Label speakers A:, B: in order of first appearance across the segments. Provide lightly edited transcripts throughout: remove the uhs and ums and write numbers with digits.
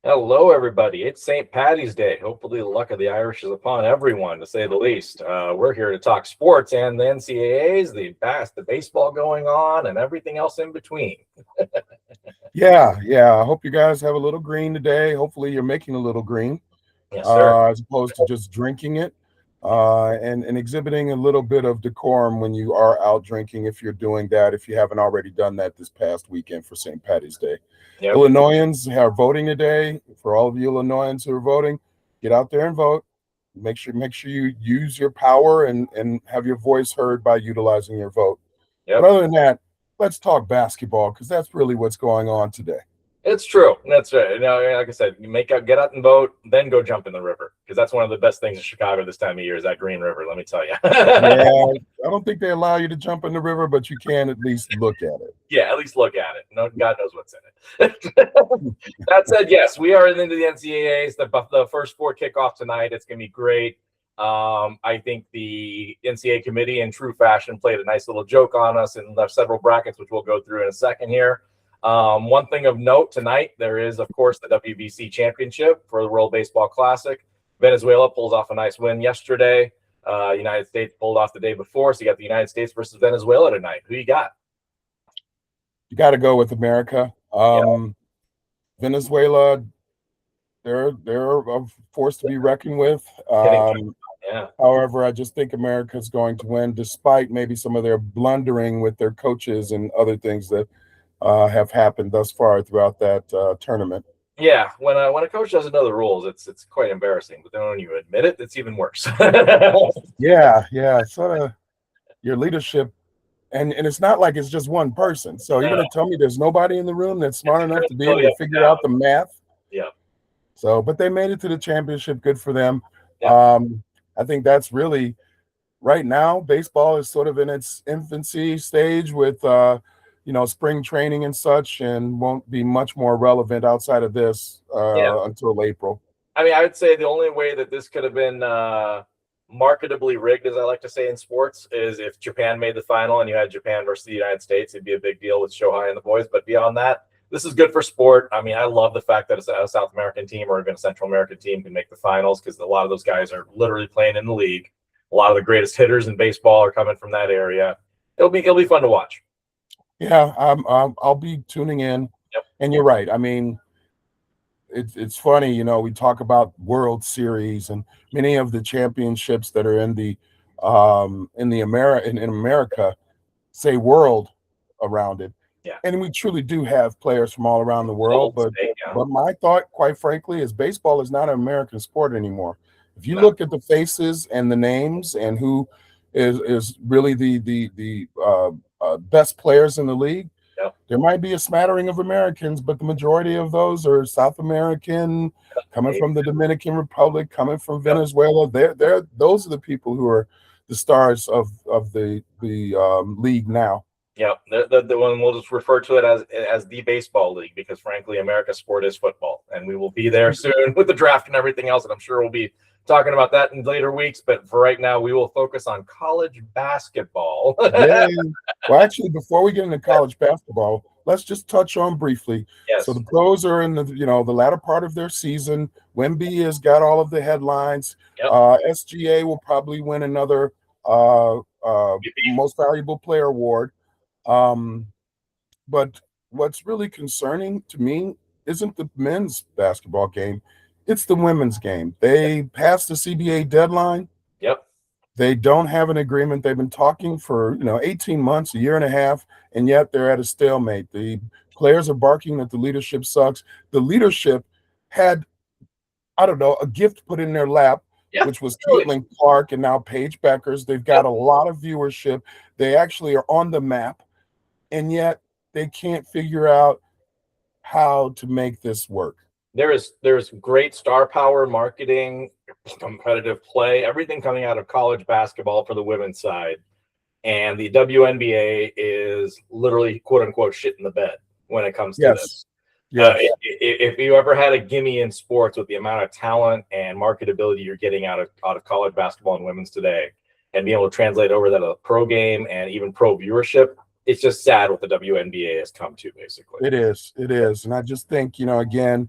A: Hello, everybody. It's St. Paddy's Day. Hopefully, the luck of the Irish is upon everyone, to say the least. We're here to talk sports and the NCAAs, the baseball going on, and everything else in between.
B: Yeah. I hope you guys have a little green today. Hopefully, you're making a little green
A: Yes, sir.
B: as opposed to just drinking it and exhibiting a little bit of decorum when you are out drinking if you're doing that, if you haven't already done that this past weekend for St. Patty's Day.
A: Yep.
B: Illinoisans are voting today. For all of you Illinoisans who are voting, get out there and vote. Make sure you use your power and have your voice heard by utilizing your vote. But
A: Yep.
B: other than that, let's talk basketball because that's really what's going on today.
A: It's true. That's right. Like I said, get out and vote, then go jump in the river, because that's one of the best things in Chicago this time of year is that Green River. Let me tell you.
B: Yeah, I don't think they allow you to jump in the river, but you can at least look at it.
A: Yeah, at least look at it. No, God knows what's in it. That said, yes, we are into the NCAAs. The first four kick off tonight. It's going to be great. I think the NCAA committee, in true fashion, played a nice little joke on us and left several brackets, which we'll go through in a second here. One thing of note tonight, there is, of course, the WBC championship for the World Baseball Classic. Venezuela pulls off a nice win yesterday. United States pulled off the day before. So you got the United States versus Venezuela tonight. Who you got?
B: You got to go with America.
A: Yeah.
B: Venezuela, they're a force to be reckoned with.
A: Hitting. Yeah.
B: However, I just think America's going to win, despite maybe some of their blundering with their coaches and other things that have happened thus far throughout that tournament.
A: Yeah, when a coach doesn't know the rules, it's quite embarrassing. But then when you admit it, it's even worse.
B: Yeah. Sort of your leadership, and it's not like it's just one person. So you're going to tell me there's nobody in the room that's smart enough to be able to figure out the math?
A: Yeah.
B: So, but they made it to the championship. Good for them.
A: Yeah.
B: I think that's really right now. Baseball is sort of in its infancy stage with spring training and such, and won't be much more relevant outside of this
A: Yeah.
B: until April.
A: I mean, I would say the only way that this could have been marketably rigged, as I like to say in sports, is if Japan made the final and you had Japan versus the United States. It'd be a big deal with Shohei and the boys. But beyond that, this is good for sport. I mean, I love the fact that a South American team or even a Central American team can make the finals, because a lot of those guys are literally playing in the league. A lot of the greatest hitters in baseball are coming from that area. It'll be fun to watch.
B: Yeah, I'll be tuning in.
A: Yep.
B: And you're right. I mean, it's funny, we talk about World Series and many of the championships that are in America say world around it.
A: Yeah.
B: And we truly do have players from all around the world. But my thought, quite frankly, is baseball is not an American sport anymore. If you look at the faces and the names and who is really the best players in the league, there might be a smattering of Americans, but the majority of those are South American, coming from the Dominican Republic, coming from Venezuela. Those are the people who are the stars of the league now.
A: Yeah, the one we'll just refer to it as the baseball league, because frankly, America's sport is football, and we will be there soon with the draft and everything else, and I'm sure we'll be talking about that in later weeks. But for right now, we will focus on college basketball.
B: Yay. Well, actually, before we get into college basketball, let's just touch on briefly.
A: Yes.
B: So the pros are in the latter part of their season. Wemby has got all of the headlines.
A: Yep.
B: SGA will probably win another most valuable player award. But what's really concerning to me isn't the men's basketball game. It's the women's game. They passed the CBA deadline.
A: Yep.
B: They don't have an agreement. They've been talking for 18 months, a year and a half, and yet they're at a stalemate. The players are barking that the leadership sucks. The leadership had, I don't know, a gift put in their lap, which was Caitlin Clark and now Paige Beckers. They've got a lot of viewership. They actually are on the map, and yet they can't figure out how to make this work.
A: There's great star power, marketing, competitive play, everything coming out of college basketball for the women's side. And the WNBA is literally, quote unquote, shit in the bed when it comes to this.
B: Yes.
A: If you ever had a gimme in sports with the amount of talent and marketability you're getting out of college basketball and women's today, and being able to translate over that to the pro game and even pro viewership, it's just sad what the WNBA has come to, basically.
B: It is. And I just think, again,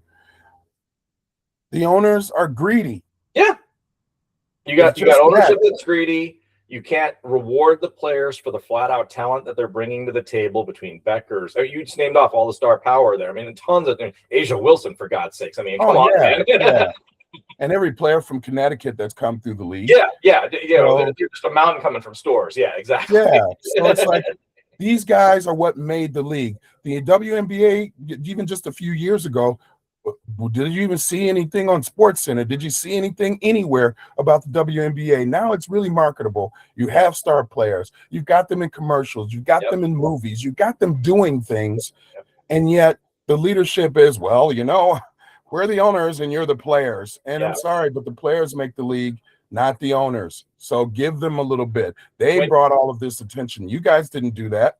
B: The owners are greedy.
A: Yeah. You got ownership that's greedy. You can't reward the players for the flat out talent that they're bringing to the table between Beckers. You just named off all the star power there. I mean, tons of Asia Wilson, for God's sakes. I mean, come on, man.
B: Yeah. And every player from Connecticut that's come through the league.
A: Yeah. You're just a mountain coming from stores. Yeah, exactly.
B: Yeah. So it's like these guys are what made the league. The WNBA, even just a few years ago, did you even see anything on SportsCenter? Did you see anything anywhere about the WNBA? Now it's really marketable. You have star players. You've got them in commercials. You've got them in movies. You've got them doing things. And yet the leadership is, well, we're the owners and you're the players. And I'm sorry, but the players make the league, not the owners. So give them a little bit. They brought all of this attention. You guys didn't do that.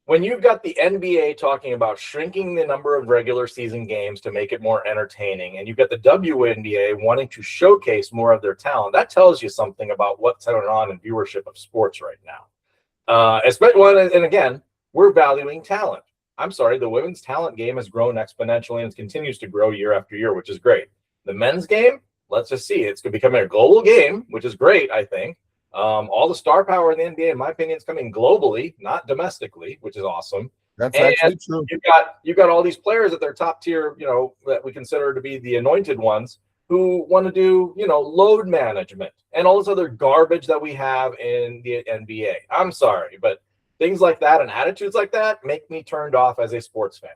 A: When you've got the NBA talking about shrinking the number of regular season games to make it more entertaining, and you've got the WNBA wanting to showcase more of their talent, that tells you something about what's going on in viewership of sports right now. And again, we're valuing talent. I'm sorry, the women's talent game has grown exponentially and continues to grow year after year, which is great. The men's game, let's just see. It's going to become a global game, which is great, I think. All the star power in the NBA, in my opinion, is coming globally, not domestically, which is awesome.
B: That's actually true.
A: You've got all these players at their top tier, that we consider to be the anointed ones, who want to do, load management and all this other garbage that we have in the NBA. I'm sorry, but things like that and attitudes like that make me turned off as a sports fan.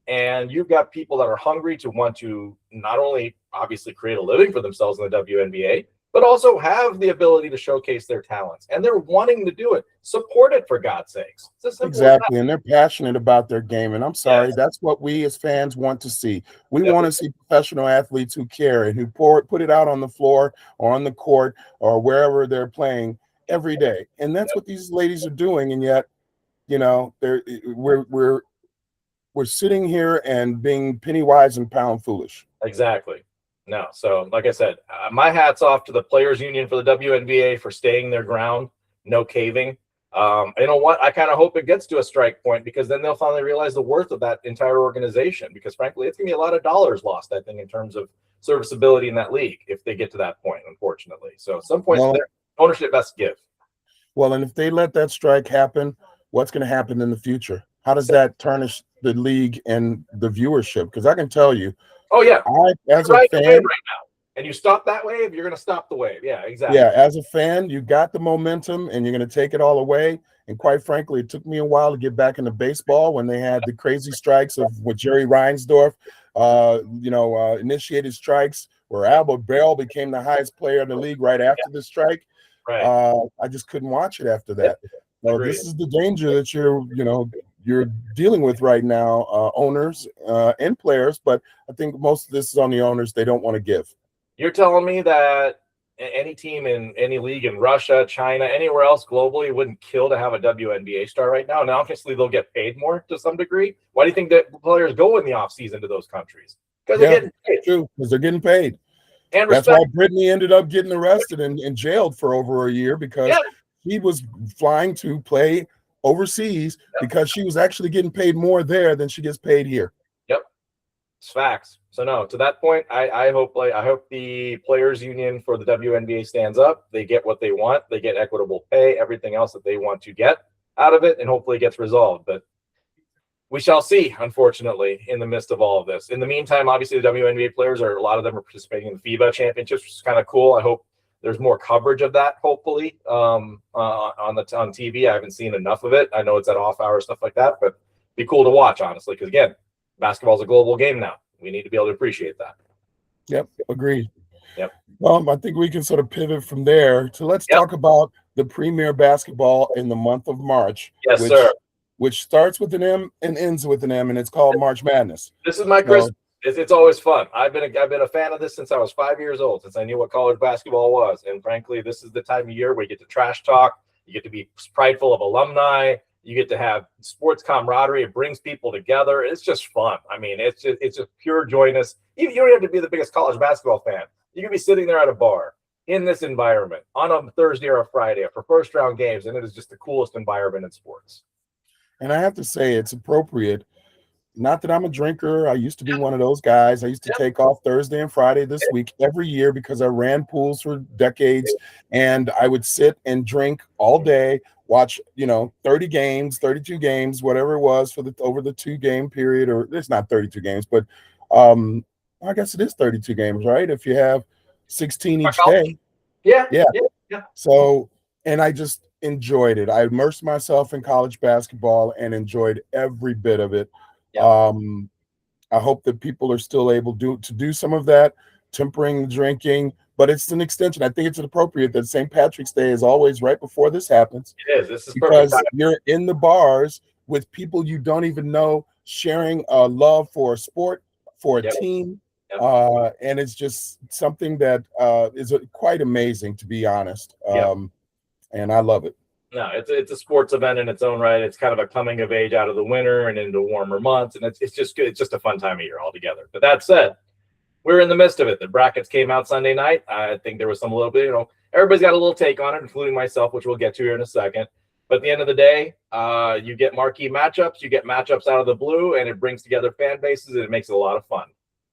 A: And you've got people that are hungry to want to not only obviously create a living for themselves in the WNBA, but also have the ability to showcase their talents. And they're wanting to do it. Support it, for God's sakes.
B: Exactly. And they're passionate about their game. And I'm sorry, that's what we as fans want to see. We want to see professional athletes who care and who put it out on the floor or on the court or wherever they're playing every day. And that's what these ladies are doing. And yet, we're sitting here and being penny wise and pound foolish.
A: Exactly. No. So like I said, my hat's off to the Players Union for the WNBA for staying their ground, no caving. You know what? I kind of hope it gets to a strike point, because then they'll finally realize the worth of that entire organization, because frankly, it's going to be a lot of dollars lost, I think, in terms of serviceability in that league if they get to that point, unfortunately. So at some point, their ownership has to give.
B: Well, and if they let that strike happen, what's going to happen in the future? How does that tarnish the league and the viewership? Because I can tell you, as a fan
A: right now, and you stop that wave, you're going to stop the wave. Yeah, exactly.
B: Yeah, as a fan, you got the momentum and you're going to take it all away. And quite frankly, it took me a while to get back into baseball when they had the crazy strikes with Jerry Reinsdorf, initiated strikes where Albert Bell became the highest player in the league right after the strike.
A: Right.
B: I just couldn't watch it after that. So this is the danger that you're dealing with right now, owners and players. But I think most of this is on the owners. They don't want to give.
A: You're telling me that any team in any league in Russia, China, anywhere else globally wouldn't kill to have a WNBA star right now? Now, obviously, they'll get paid more to some degree. Why do you think that players go in the offseason to those countries? Because they're getting paid.
B: True, because they're getting paid.
A: And
B: that's why Brittany ended up getting arrested and jailed for over a year, because she was flying to play overseas because she was actually getting paid more there than she gets paid here.
A: Yep, it's facts. So no, to that point, I hope the Players Union for the WNBA stands up. They get what they want. They get equitable pay, everything else that they want to get out of it, and hopefully it gets resolved. But we shall see, unfortunately, in the midst of all of this. In the meantime, obviously, the WNBA players a lot of them are participating in the FIBA championships, which is kind of cool. I hope there's more coverage of that, hopefully, on TV. I haven't seen enough of it. I know it's at off hours, stuff like that, but it'd be cool to watch, honestly, because again, basketball is a global game now. We need to be able to appreciate that.
B: Yep, agreed.
A: Yep.
B: Well, I think we can sort of pivot from there to let's talk about the premier basketball in the month of March.
A: Yes, sir.
B: Which starts with an M and ends with an M, and it's called March Madness.
A: This is my Christmas. It's always fun. I've been a fan of this since I was 5 years old, since I knew what college basketball was. And frankly, this is the time of year where you get to trash talk. You get to be prideful of alumni. You get to have sports camaraderie. It brings people together. It's just fun. I mean, it's just pure joyness. You don't have to be the biggest college basketball fan. You can be sitting there at a bar in this environment on a Thursday or a Friday for first round games, and it is just the coolest environment in sports.
B: And I have to say, it's appropriate not that I'm a drinker. I used to be one of those guys. I used to take off Thursday and Friday this week every year because I ran pools for decades, and I would sit and drink all day, watch 30 games, 32 games, whatever it was for over the 2-game period, or it's not 32 games, but I guess it is 32 games, right? If you have 16 each day.
A: Yeah.
B: So, and I just enjoyed it. I immersed myself in college basketball and enjoyed every bit of it. I hope that people are still able to do some of that, tempering the drinking, but it's an extension. I think it's appropriate that St. Patrick's Day is always right before this happens.
A: It is. This is
B: because
A: perfect.
B: You're in the bars with people you don't even know, sharing a love for a sport, for a team. And it's just something that is quite amazing, to be honest. And I love it.
A: No, it's a sports event in its own right. It's kind of a coming of age out of the winter and into warmer months, and it's just good. It's just a fun time of year altogether. But that said, we're in the midst of it. The brackets came out Sunday night. I think there was some little bit, everybody's got a little take on it, including myself, which we'll get to here in a second. But at the end of the day, you get marquee matchups, you get matchups out of the blue, and it brings together fan bases, and it makes it a lot of fun.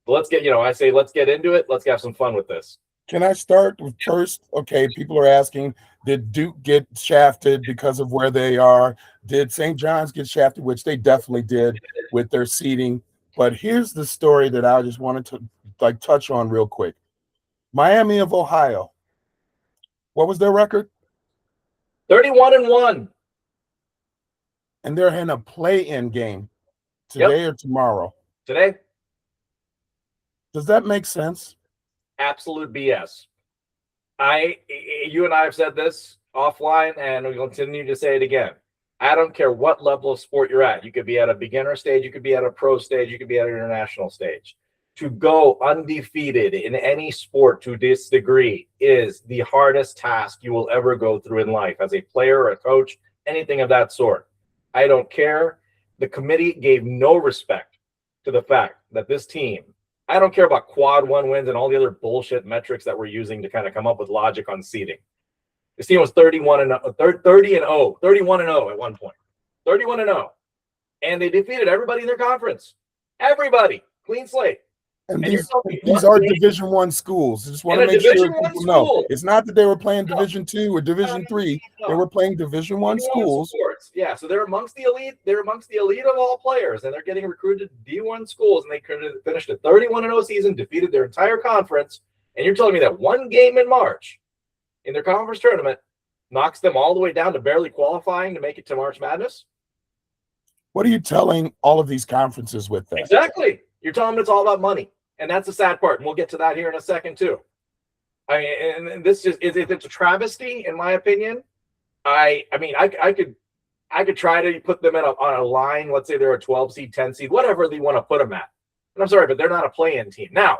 A: So let's get, I say, let's get into it. Let's have some fun with this.
B: Can I start with first? Okay, people are asking, did Duke get shafted because of where they are? Did St. John's get shafted, which they definitely did with their seeding? But here's the story that I just wanted to touch on real quick. Miami of Ohio. What was their record?
A: 31-1.
B: And they're in a play-in game today or tomorrow.
A: Today.
B: Does that make sense?
A: Absolute BS. You and I have said this offline, and we'll continue to say it again. I don't care what level of sport you're at. You could be at a beginner stage, you could be at a pro stage, you could be at an international stage. To go undefeated in any sport to this degree is the hardest task you will ever go through in life as a player or a coach, anything of that sort. I don't care. The committee gave no respect to the fact that this team, I don't care about quad 1 wins and all the other bullshit metrics that we're using to kind of come up with logic on seeding. This team was 30-0 at one point. 31-0. And they defeated everybody in their conference. Everybody. Clean slate.
B: And these are Division I schools. I just want to make sure people know. It's not that they were playing Division II or Division III. They were playing Division I schools.
A: Yeah, so they're amongst the elite. They're amongst the elite of all players, and they're getting recruited to D1 schools. And they finished a 31-0 season, defeated their entire conference. And you're telling me that one game in March in their conference tournament knocks them all the way down to barely qualifying to make it to March Madness?
B: What are you telling all of these conferences with that?
A: Exactly. You're telling them it's all about money. And that's the sad part. And we'll get to that here in a second, too. I mean, and this just it's a travesty, in my opinion. I could try to put them on a line. Let's say they're a 12 seed, 10 seed, whatever they want to put them at. And I'm sorry, but they're not a play-in team. Now,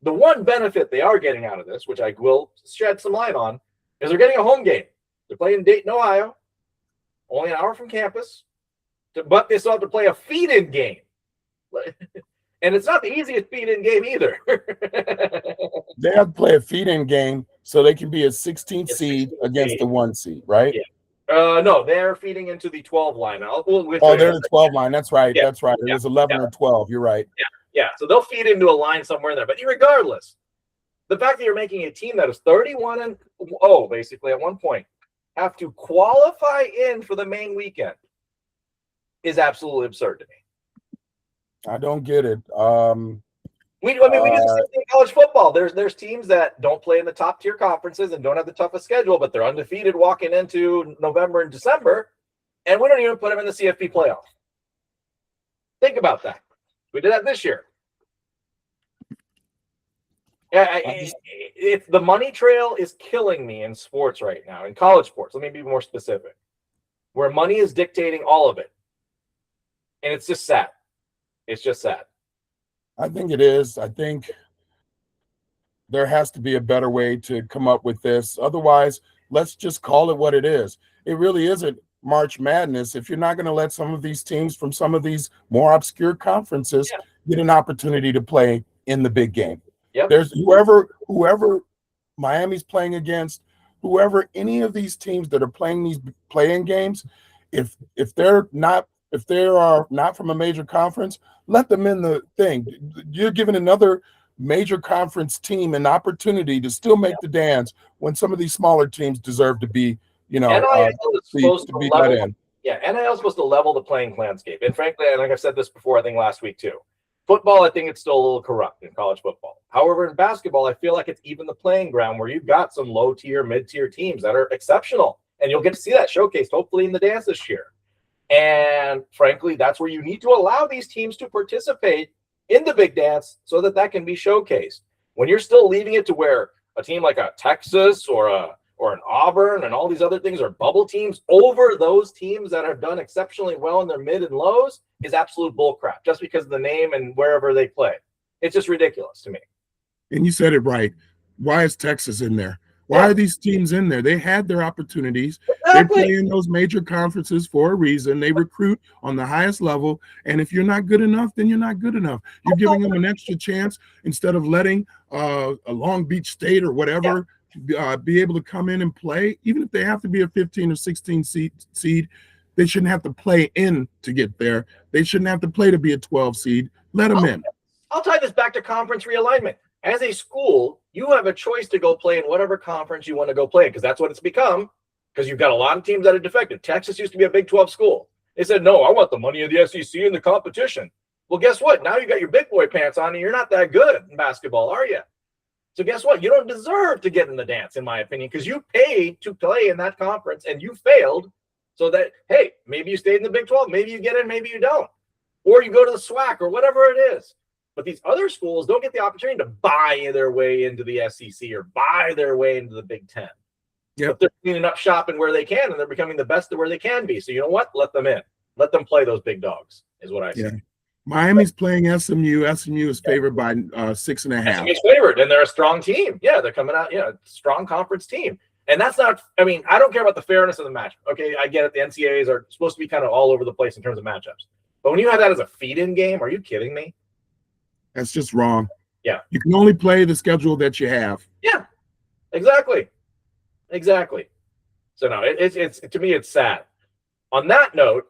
A: the one benefit they are getting out of this, which I will shed some light on, is they're getting a home game. They're playing Dayton, Ohio, only an hour from campus, but they still have to play a feed-in game. And it's not the easiest feed-in game either.
B: They have to play a feed-in game so they can be a 16th seed against the 1 seed, right?
A: Yeah. No, they're feeding into the 12 line. They're
B: the 12 line. That's right. Yeah. That's right. It was 11 or 12. You're right.
A: Yeah. So they'll feed into a line somewhere in there. But regardless, the fact that you're making a team that is 31-0, basically at one point, have to qualify in for the main weekend is absolutely absurd to me.
B: I don't get it.
A: We do the same thing in college football. There's teams that don't play in the top tier conferences and don't have the toughest schedule, but they're undefeated walking into November and December, and we don't even put them in the CFP playoff. Think about that. We did that this year. If the money trail is killing me in sports right now, in college sports, let me be more specific, where money is dictating all of it, and it's just sad. It's just sad.
B: I think it is. I think there has to be a better way to come up with this. Otherwise, let's just call it what it is. It really isn't March Madness if you're not going to let some of these teams from some of these more obscure conferences get an opportunity to play in the big game.
A: Yep.
B: There's whoever Miami's playing against, whoever any of these teams that are playing these play-in games, if they're not if they are not from a major conference, let them in the thing. You're giving another major conference team an opportunity to still make the dance when some of these smaller teams deserve to be,
A: NIL is supposed to
B: let
A: level.
B: in.
A: Yeah, NIL is supposed to level the playing landscape. And frankly, and like I've said this before, I think last week too, football, I think it's still a little corrupt in college football. However, in basketball, I feel like it's even the playing ground where you've got some low-tier, mid-tier teams that are exceptional. And you'll get to see that showcased, hopefully, in the dance this year. And frankly, that's where you need to allow these teams to participate in the big dance so that can be showcased. When you're still leaving it to where a team like a Texas or an Auburn and all these other things are bubble teams over those teams that have done exceptionally well in their mid and lows is absolute bullcrap just because of the name and wherever they play. It's just ridiculous to me.
B: And you said it right. Why is Texas in there? Why are these teams in there? They had their opportunities. Exactly. They play in those major conferences for a reason. They recruit on the highest level. And if you're not good enough, then you're not good enough. You're giving them an extra chance instead of letting a Long Beach State or whatever be able to come in and play. Even if they have to be a 15 or 16 seed, they shouldn't have to play in to get there. They shouldn't have to play to be a 12 seed. Let them in.
A: I'll tie this back to conference realignment. As a school, you have a choice to go play in whatever conference you want to go play because that's what it's become, because you've got a lot of teams that are defected. Texas used to be a Big 12 school. They said, no, I want the money of the SEC in the competition. Well, guess what? Now you got your big boy pants on and you're not that good in basketball, are you? So guess what? You don't deserve to get in the dance, in my opinion, because you paid to play in that conference and you failed so that, hey, maybe you stayed in the Big 12, maybe you get in, maybe you don't. Or you go to the SWAC or whatever it is. But these other schools don't get the opportunity to buy their way into the SEC or buy their way into the Big 10. Yep. But they're cleaning up shop in where they can, and they're becoming the best of where they can be. So you know what? Let them in. Let them play those big dogs is what I say.
B: Miami's playing SMU. SMU is favored by 6.5.
A: SMU's favored, and they're a strong team. Yeah, they're coming out, strong conference team. And that's not – I mean, I don't care about the fairness of the match. Okay, I get it. The NCAAs are supposed to be kind of all over the place in terms of matchups. But when you have that as a feed-in game, are you kidding me?
B: That's just wrong.
A: Yeah.
B: You can only play the schedule that you have.
A: Yeah, exactly. So, no, it's to me, it's sad. On that note,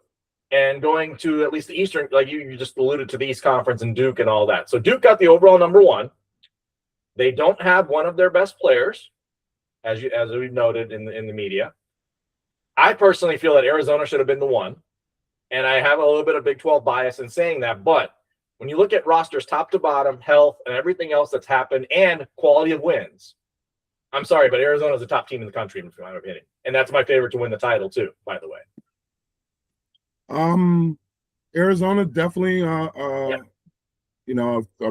A: and going to at least the Eastern, like you just alluded to the East Conference and Duke and all that. So Duke got the overall number 1. They don't have one of their best players, as we've noted in the media. I personally feel that Arizona should have been the 1. And I have a little bit of Big 12 bias in saying that, but when you look at rosters top to bottom, health, and everything else that's happened, and quality of wins, I'm sorry, but Arizona is the top team in the country, in my opinion. And that's my favorite to win the title, too, by the way.
B: Arizona definitely, a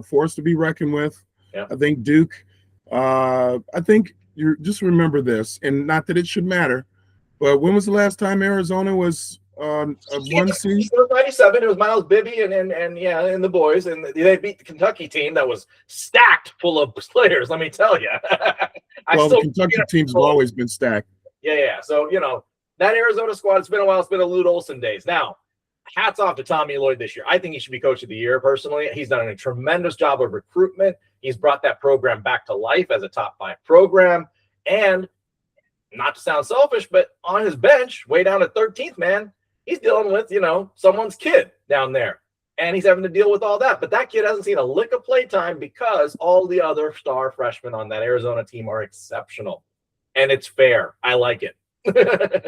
B: force to be reckoned with. Yeah. I think Duke, I think you just remember this, and not that it should matter, but when was the last time Arizona was a 1 seed?
A: It was 97. It was Miles Bibby and the boys, and they beat the Kentucky team that was stacked full of players. Let me tell you.
B: The Kentucky teams have always been stacked.
A: Yeah. So that Arizona squad. It's been a while. It's been a Lute Olson days. Now, hats off to Tommy Lloyd this year. I think he should be coach of the year. Personally, he's done a tremendous job of recruitment. He's brought that program back to life as a top 5 program, and not to sound selfish, but on his bench, way down at 13th, man. He's dealing with, someone's kid down there, and he's having to deal with all that. But that kid hasn't seen a lick of play time because all the other star freshmen on that Arizona team are exceptional, and it's fair. I like it.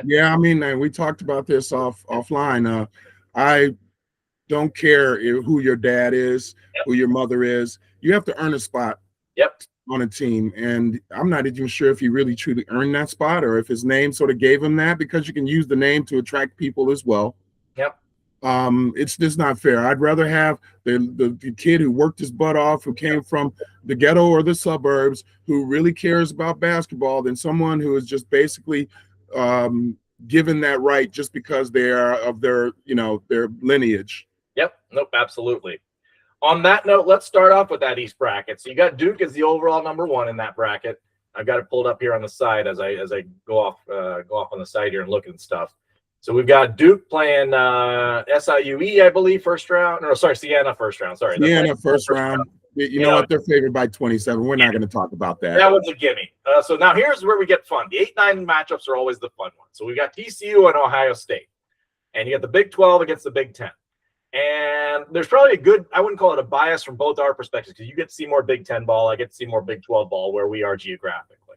B: Yeah, I mean, we talked about this offline. I don't care who your dad is, who your mother is. You have to earn a spot.
A: Yep.
B: On a team, and I'm not even sure if he really truly earned that spot or if his name sort of gave him that, because you can use the name to attract people as well.
A: Yep.
B: It's just not fair. I'd rather have the kid who worked his butt off, who came from the ghetto or the suburbs, who really cares about basketball, than someone who is just basically given that right just because they are of their lineage.
A: Yep. Nope. Absolutely. On that note, let's start off with that East bracket. So you got Duke as the overall number 1 in that bracket. I've got it pulled up here on the side as I go off on the side here and look at stuff. So we've got Duke playing SIUE, I believe, first round. No, sorry, Siena first round. Sorry,
B: Siena first round. You know what? They're favored by 27. We're not going to talk about that.
A: That was a gimme. So now here's where we get fun. The 8-9 matchups are always the fun ones. So we've got TCU and Ohio State. And you got the Big 12 against the Big 10. And there's probably a good, I wouldn't call it a bias from both our perspectives, because you get to see more Big 10 ball. I get to see more Big 12 ball where we are geographically.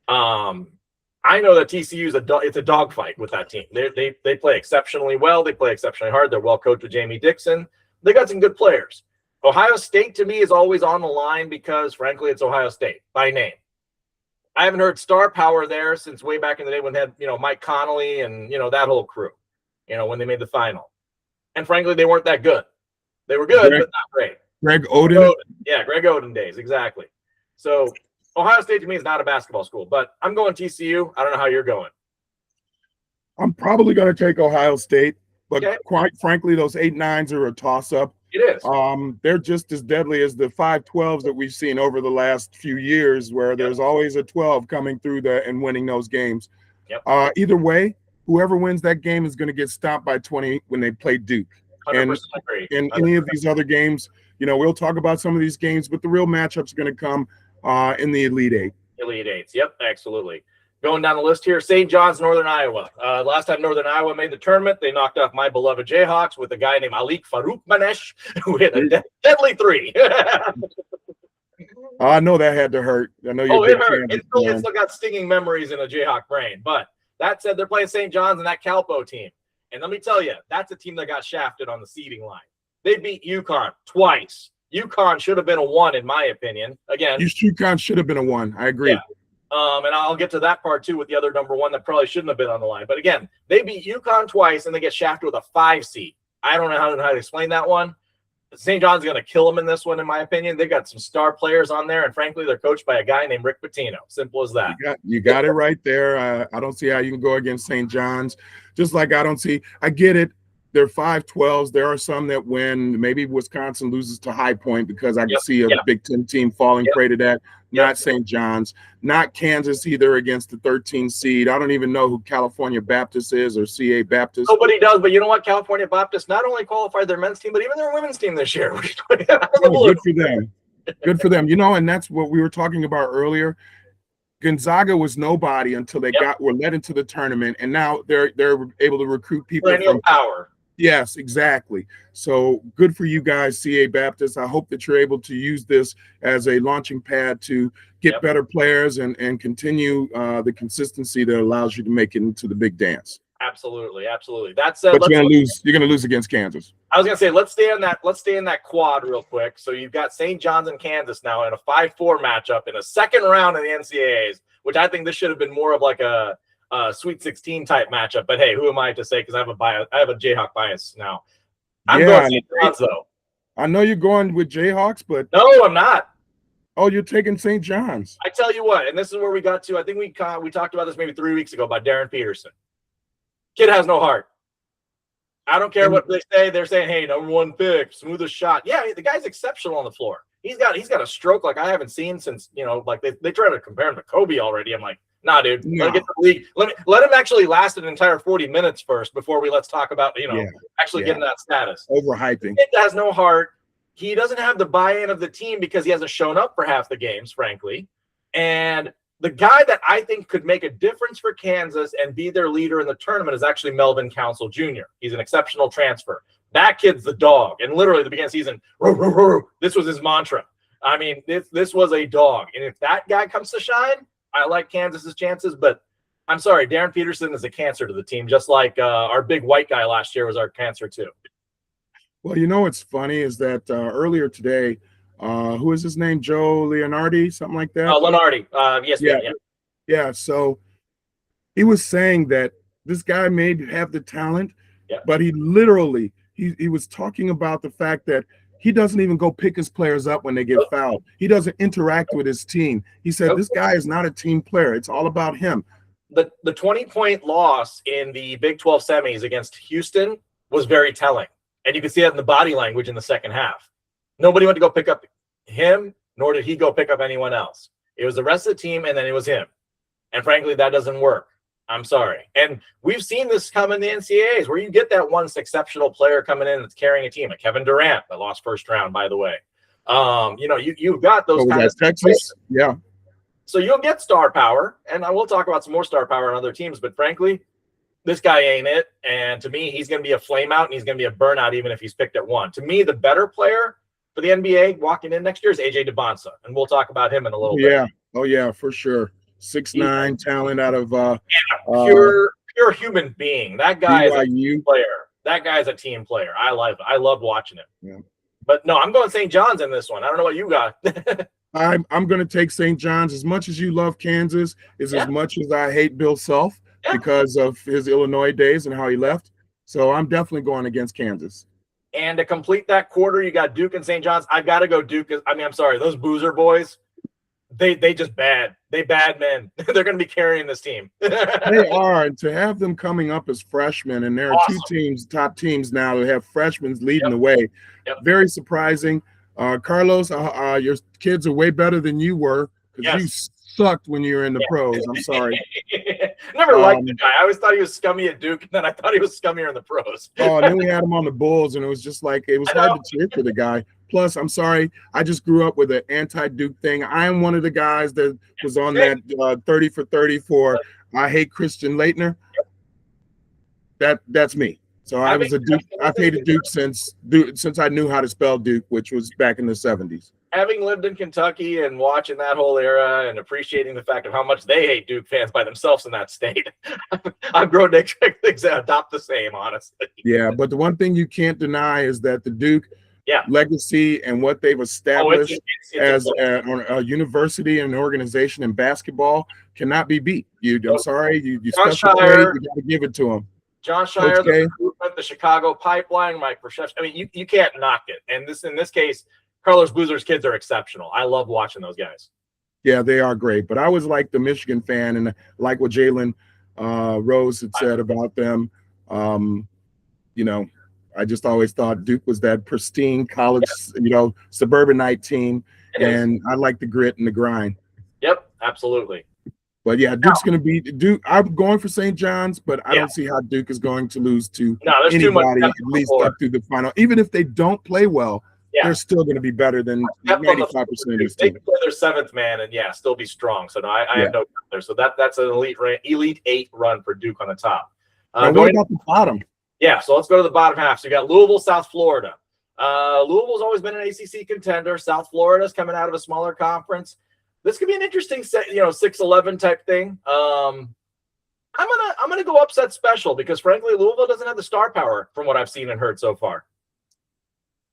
A: I know that TCU is it's a dogfight with that team. They play exceptionally well. They play exceptionally hard. They're well coached with Jamie Dixon. They got some good players. Ohio State, to me, is always on the line because, frankly, it's Ohio State by name. I haven't heard star power there since way back in the day when they had, Mike Connolly and, that whole crew, when they made the final. And, frankly, they weren't that good. They were good, but not great.
B: Greg Oden?
A: Yeah, Greg Oden days, exactly. So Ohio State, to me, is not a basketball school, but I'm going TCU. I don't know how you're going.
B: I'm probably going to take Ohio State, but quite frankly, those 8-9s are a toss-up.
A: It is.
B: They're just as deadly as the 5-12s that we've seen over the last few years, where there's always a 12 coming through and winning those games.
A: Yep.
B: Either way, whoever wins that game is going to get stopped by 20 when they play Duke.
A: 100% agree.
B: In any of these other games, we'll talk about some of these games, but the real matchups are going to come in the Elite Eight.
A: Elite Eights. Yep, absolutely. Going down the list here, St. John's, Northern Iowa. Last time Northern Iowa made the tournament, they knocked off my beloved Jayhawks with a guy named Alik Faroukmanesh, who hit a deadly three.
B: I know that had to hurt. I know you're
A: it hurt. It still got stinging memories in a Jayhawk brain. But that said, they're playing St. John's and that Calpo team. And let me tell you, that's a team that got shafted on the seeding line. They beat UConn twice. UConn should have been a 1, in my opinion. Again,
B: UConn should have been a 1. I agree.
A: Yeah. And I'll get to that part too with the other number 1 that probably shouldn't have been on the line. But again, they beat UConn twice and they get shafted with a 5 seed. I don't know how to explain that one. St. John's going to kill them in this one, in my opinion. They've got some star players on there, and frankly, they're coached by a guy named Rick Pitino. Simple as that.
B: You got it right there. I don't see how you can go against St. John's. Just like I get it. They're 5-12s. There are some that win. Maybe Wisconsin loses to High Point because I can see a Big Ten team falling prey to that. Not St. John's. Not Kansas either against the 13 seed. I don't even know who California Baptist is or CA Baptist.
A: Nobody does, but you know what? California Baptist not only qualified their men's team, but even their women's team this year.
B: Good for them. Good for them. And that's what we were talking about earlier. Gonzaga was nobody until they were led into the tournament, and now they're able to recruit people
A: from power.
B: Yes, exactly. So good for you guys, CA Baptist. I hope that you're able to use this as a launching pad to get better players and continue the consistency that allows you to make it into the big dance.
A: Absolutely. That said,
B: but you're gonna lose against Kansas.
A: I was gonna say let's stay in that quad real quick. So you've got St. John's and Kansas now in a 5-4 matchup in a second round of the NCAAs, which I think this should have been more of like a Sweet 16 type matchup. But hey, who am I to say? Because I have a Jayhawk bias now. I'm going St. John's though.
B: I know you're going with Jayhawks, but
A: no, I'm not.
B: Oh, you're taking St. John's.
A: I tell you what, and this is where we got to. I think we talked about this maybe 3 weeks ago about Darren Peterson. Kid has no heart. I don't care what they say. They're saying, hey, number 1 pick, smoothest shot. Yeah, the guy's exceptional on the floor. He's got a stroke like I haven't seen since, like they try to compare him to Kobe already. I'm like, nah, dude.
B: No.
A: Let him get the league. Let him actually last an entire 40 minutes first before let's talk about, actually getting that status.
B: Overhyping.
A: Kid has no heart. He doesn't have the buy-in of the team because he hasn't shown up for half the games, frankly. And the guy that I think could make a difference for Kansas and be their leader in the tournament is actually Melvin Council Jr. He's an exceptional transfer. That kid's the dog. And literally at the beginning of the season, row, row, row, this was his mantra. I mean, this was a dog. And if that guy comes to shine, I like Kansas's chances. But I'm sorry, Darren Peterson is a cancer to the team, just like our big white guy last year was our cancer too.
B: Well, what's funny is that earlier today, who is his name? Joe Leonardi, something like that?
A: Leonardi. Yes,
B: yeah. So he was saying that this guy may have the talent, but he literally he was talking about the fact that he doesn't even go pick his players up when they get fouled. He doesn't interact with his team. He said this guy is not a team player. It's all about him.
A: The 20-point loss in the Big 12 semis against Houston was very telling. And you can see that in the body language in the second half. Nobody went to go pick up him, nor did he go pick up anyone else. It was the rest of the team, and then it was him. And frankly, that doesn't work. I'm sorry. And we've seen this come in the NCAAs where you get that one exceptional player coming in that's carrying a team, like Kevin Durant, that lost first round, by the way. You've got those kind of
B: Texas.
A: players.
B: Yeah.
A: So you'll get star power, and I will talk about some more star power on other teams, but frankly, this guy ain't it. And to me, he's going to be a flame out and he's going to be a burnout even if he's picked at 1. To me, the better player for the NBA walking in next year is AJ DeBonsa, and we'll talk about him in a little bit.
B: Yeah, oh yeah, for sure. 6'9" talent out of
A: pure human being. That guy is a
B: BYU
A: team player. That guy's a team player. I love watching him.
B: Yeah.
A: But no, I'm going St. John's in this one. I don't know what you got.
B: I'm going to take St. John's. As much as you love Kansas, is as much as I hate Bill Self because of his Illinois days and how he left. So I'm definitely going against Kansas.
A: And to complete that quarter, you got Duke and St. John's. I've got to go Duke. I mean, I'm sorry, those Boozer boys, they just bad. They bad men. They're going to be carrying this team.
B: They are, and to have them coming up as freshmen, and there are two top teams now that have freshmen leading the way. Very surprising. Carlos, your kids are way better than you were because you sucked when you were in the pros. I'm sorry.
A: Never liked the guy. I always thought he was scummy at Duke, and then I thought he was scummier in the pros.
B: And then we had him on the Bulls, and it was just like it was hard to cheer for the guy. Plus, I'm sorry, I just grew up with an anti-Duke thing. I am one of the guys that was on that 30 for 30 for I hate Christian Laettner. That's me. So I was a Duke. I've hated Duke since I knew how to spell Duke, which was back in the 70s.
A: Having lived in Kentucky and watching that whole era and appreciating the fact of how much they hate Duke fans by themselves in that state, I've grown to expect things to adopt the same, honestly.
B: Yeah, but the one thing you can't deny is that the Duke legacy and what they've established as a university and an organization in basketball cannot be beat. I'm sorry, you special play, you got to give it to them.
A: John Shire, the Chicago Pipeline, Mike Krzyzewski. I mean, you can't knock it. And in this case, Carlos Boozer's kids are exceptional. I love watching those guys.
B: Yeah, they are great. But I was like the Michigan fan, and like what Jalen Rose had said about them. I just always thought Duke was that pristine college, suburbanite team, and I like the grit and the grind.
A: Yep, absolutely.
B: But yeah, Duke's going to beat Duke. I'm going for St. John's, but I don't see how Duke is going to lose to anybody, at least up to the final. Even if they don't play well, they're still going to be better than 95% of these teams.
A: They can play their seventh man and still be strong. So no, I have no doubt there. So that's an elite 8 run for Duke on the top.
B: What about the bottom?
A: Yeah, so let's go to the bottom half. So you got Louisville, South Florida. Louisville's always been an ACC contender. South Florida's coming out of a smaller conference. This could be an interesting 6-11 type thing. I'm gonna go upset special because frankly, Louisville doesn't have the star power from what I've seen and heard so far.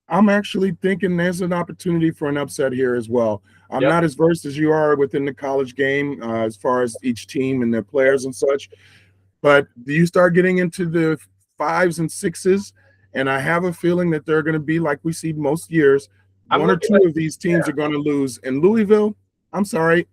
B: I'm actually thinking there's an opportunity for an upset here as well. I'm not as versed as you are within the college game as far as each team and their players and such. But you start getting into the 5s and 6s, and I have a feeling that they're going to be like we see most years. One or two of these teams are going to lose. And Louisville, I'm sorry,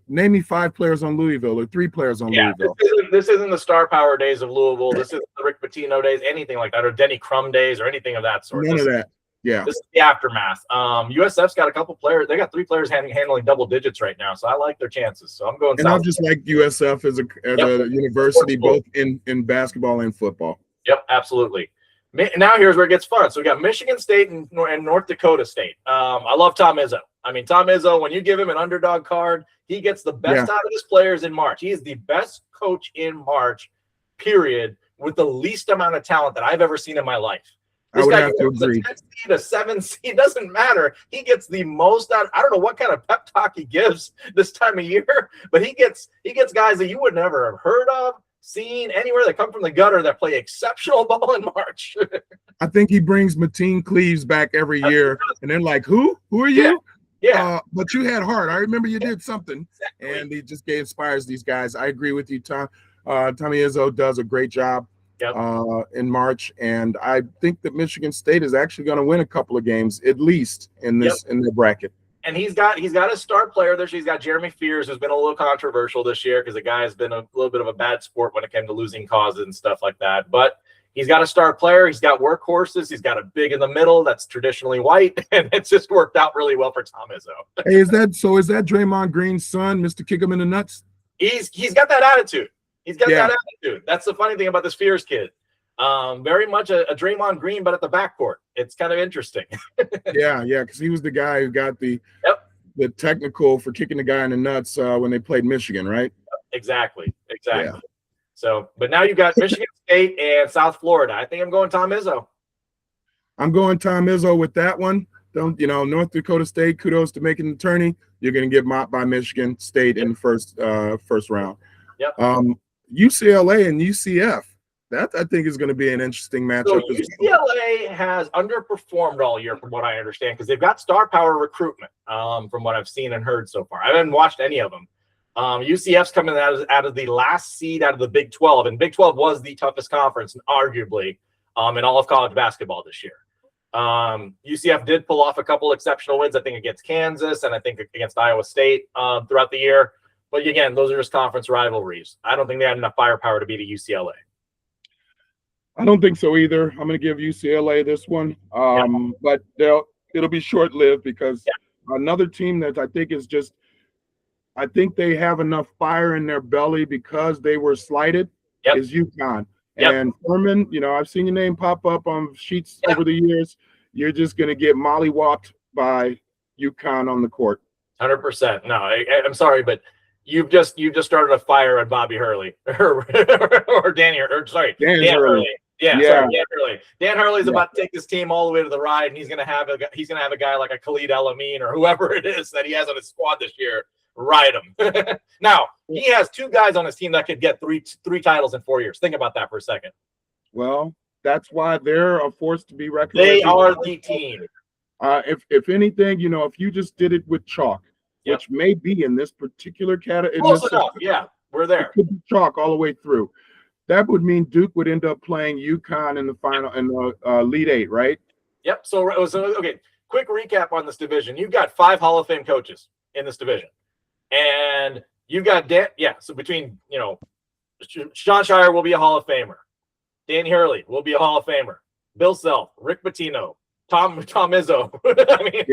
B: name me 5 players on Louisville or 3 players on Louisville.
A: This isn't the star power days of Louisville. This isn't the Rick Pitino days, anything like that, or Denny Crum days or anything of that sort.
B: None of that. Yeah.
A: This is the aftermath. USF's got a couple players. They got 3 players handling double digits right now, so I like their chances. So I'm going.
B: And I just like USF as a university, both in basketball and football.
A: Yep, absolutely. Now here's where it gets fun. So we got Michigan State and North Dakota State. I love Tom Izzo. I mean, Tom Izzo, when you give him an underdog card, he gets the best out of his players in March. He is the best coach in March, period, with the least amount of talent that I've ever seen in my life. This guy
B: have to agree.
A: A 10 seed, a 7 seed, doesn't matter. He gets the most out. I don't know what kind of pep talk he gives this time of year, but he gets guys that you would never have heard of, seen anywhere that come from the gutter that play exceptional ball in March.
B: I think he brings Mateen Cleaves back every year, and they're like, "Who are you?"
A: Yeah.
B: But you had heart. I remember you did something, and he just inspires these guys. I agree with you, Tom. Tommy Izzo does a great job. In March, and I think that Michigan State is actually going to win a couple of games at least in their bracket.
A: And he's got a star player this year. He's got Jeremy Fears, who's been a little controversial this year because the guy has been a little bit of a bad sport when it came to losing causes and stuff like that. But he's got a star player. He's got workhorses. He's got a big in the middle that's traditionally white, and it's just worked out really well for Tom Izzo.
B: Hey, is that Draymond Green's son, Mr. Kick him in the nuts?
A: He's got that attitude. He's got that attitude. That's the funny thing about this Fears kid. Very much a Draymond Green, but at the backcourt. It's kind of interesting.
B: yeah, because he was the guy who got the technical for kicking the guy in the nuts when they played Michigan, right?
A: Exactly. Yeah. So, but now you got Michigan State and South Florida. I think I'm going Tom Izzo.
B: I'm going Tom Izzo with that one. Don't North Dakota State, kudos to making the tourney. You're going to get mopped by Michigan State in the first round.
A: Yep.
B: UCLA and UCF. That I think is going to be an interesting matchup.
A: So UCLA has underperformed all year, from what I understand, because they've got star power recruitment. From what I've seen and heard so far, I haven't watched any of them. UCF's coming out of the last seed out of the Big 12, and Big 12 was the toughest conference, arguably, in all of college basketball this year. UCF did pull off a couple exceptional wins, I think against Kansas and I think against Iowa State throughout the year. But again, those are just conference rivalries. I don't think they had enough firepower to beat a UCLA.
B: I don't think so either. I'm going to give UCLA this one, but it'll be short-lived because another team that I think is just – I think they have enough fire in their belly because they were slighted is UConn. And Furman, I've seen your name pop up on sheets over the years. You're just going to get mollywopped by UConn on the court.
A: 100%. No, I'm sorry, but you've just started a fire on Bobby Hurley or Dan Hurley. Yeah. Sorry, Dan Hurley. Dan Hurley's about to take this team all the way to the ride, and he's going to have a guy like a Khalid El-Amin or whoever it is that he has on his squad this year ride him. Now he has two guys on his team that could get three titles in 4 years. Think about that for a second.
B: Well, that's why they're a force to be reckoned with.
A: They are the team.
B: If anything, if you just did it with chalk, which may be in this particular category.
A: Close enough. Yeah, we're there.
B: It could be chalk all the way through. That would mean Duke would end up playing UConn in the final in the Elite Eight, right?
A: Yep. So okay. Quick recap on this division. You've got 5 Hall of Fame coaches in this division, and you've got So between Sean Shire will be a Hall of Famer, Danny Hurley will be a Hall of Famer, Bill Self, Rick Pitino, Tom Izzo. I mean,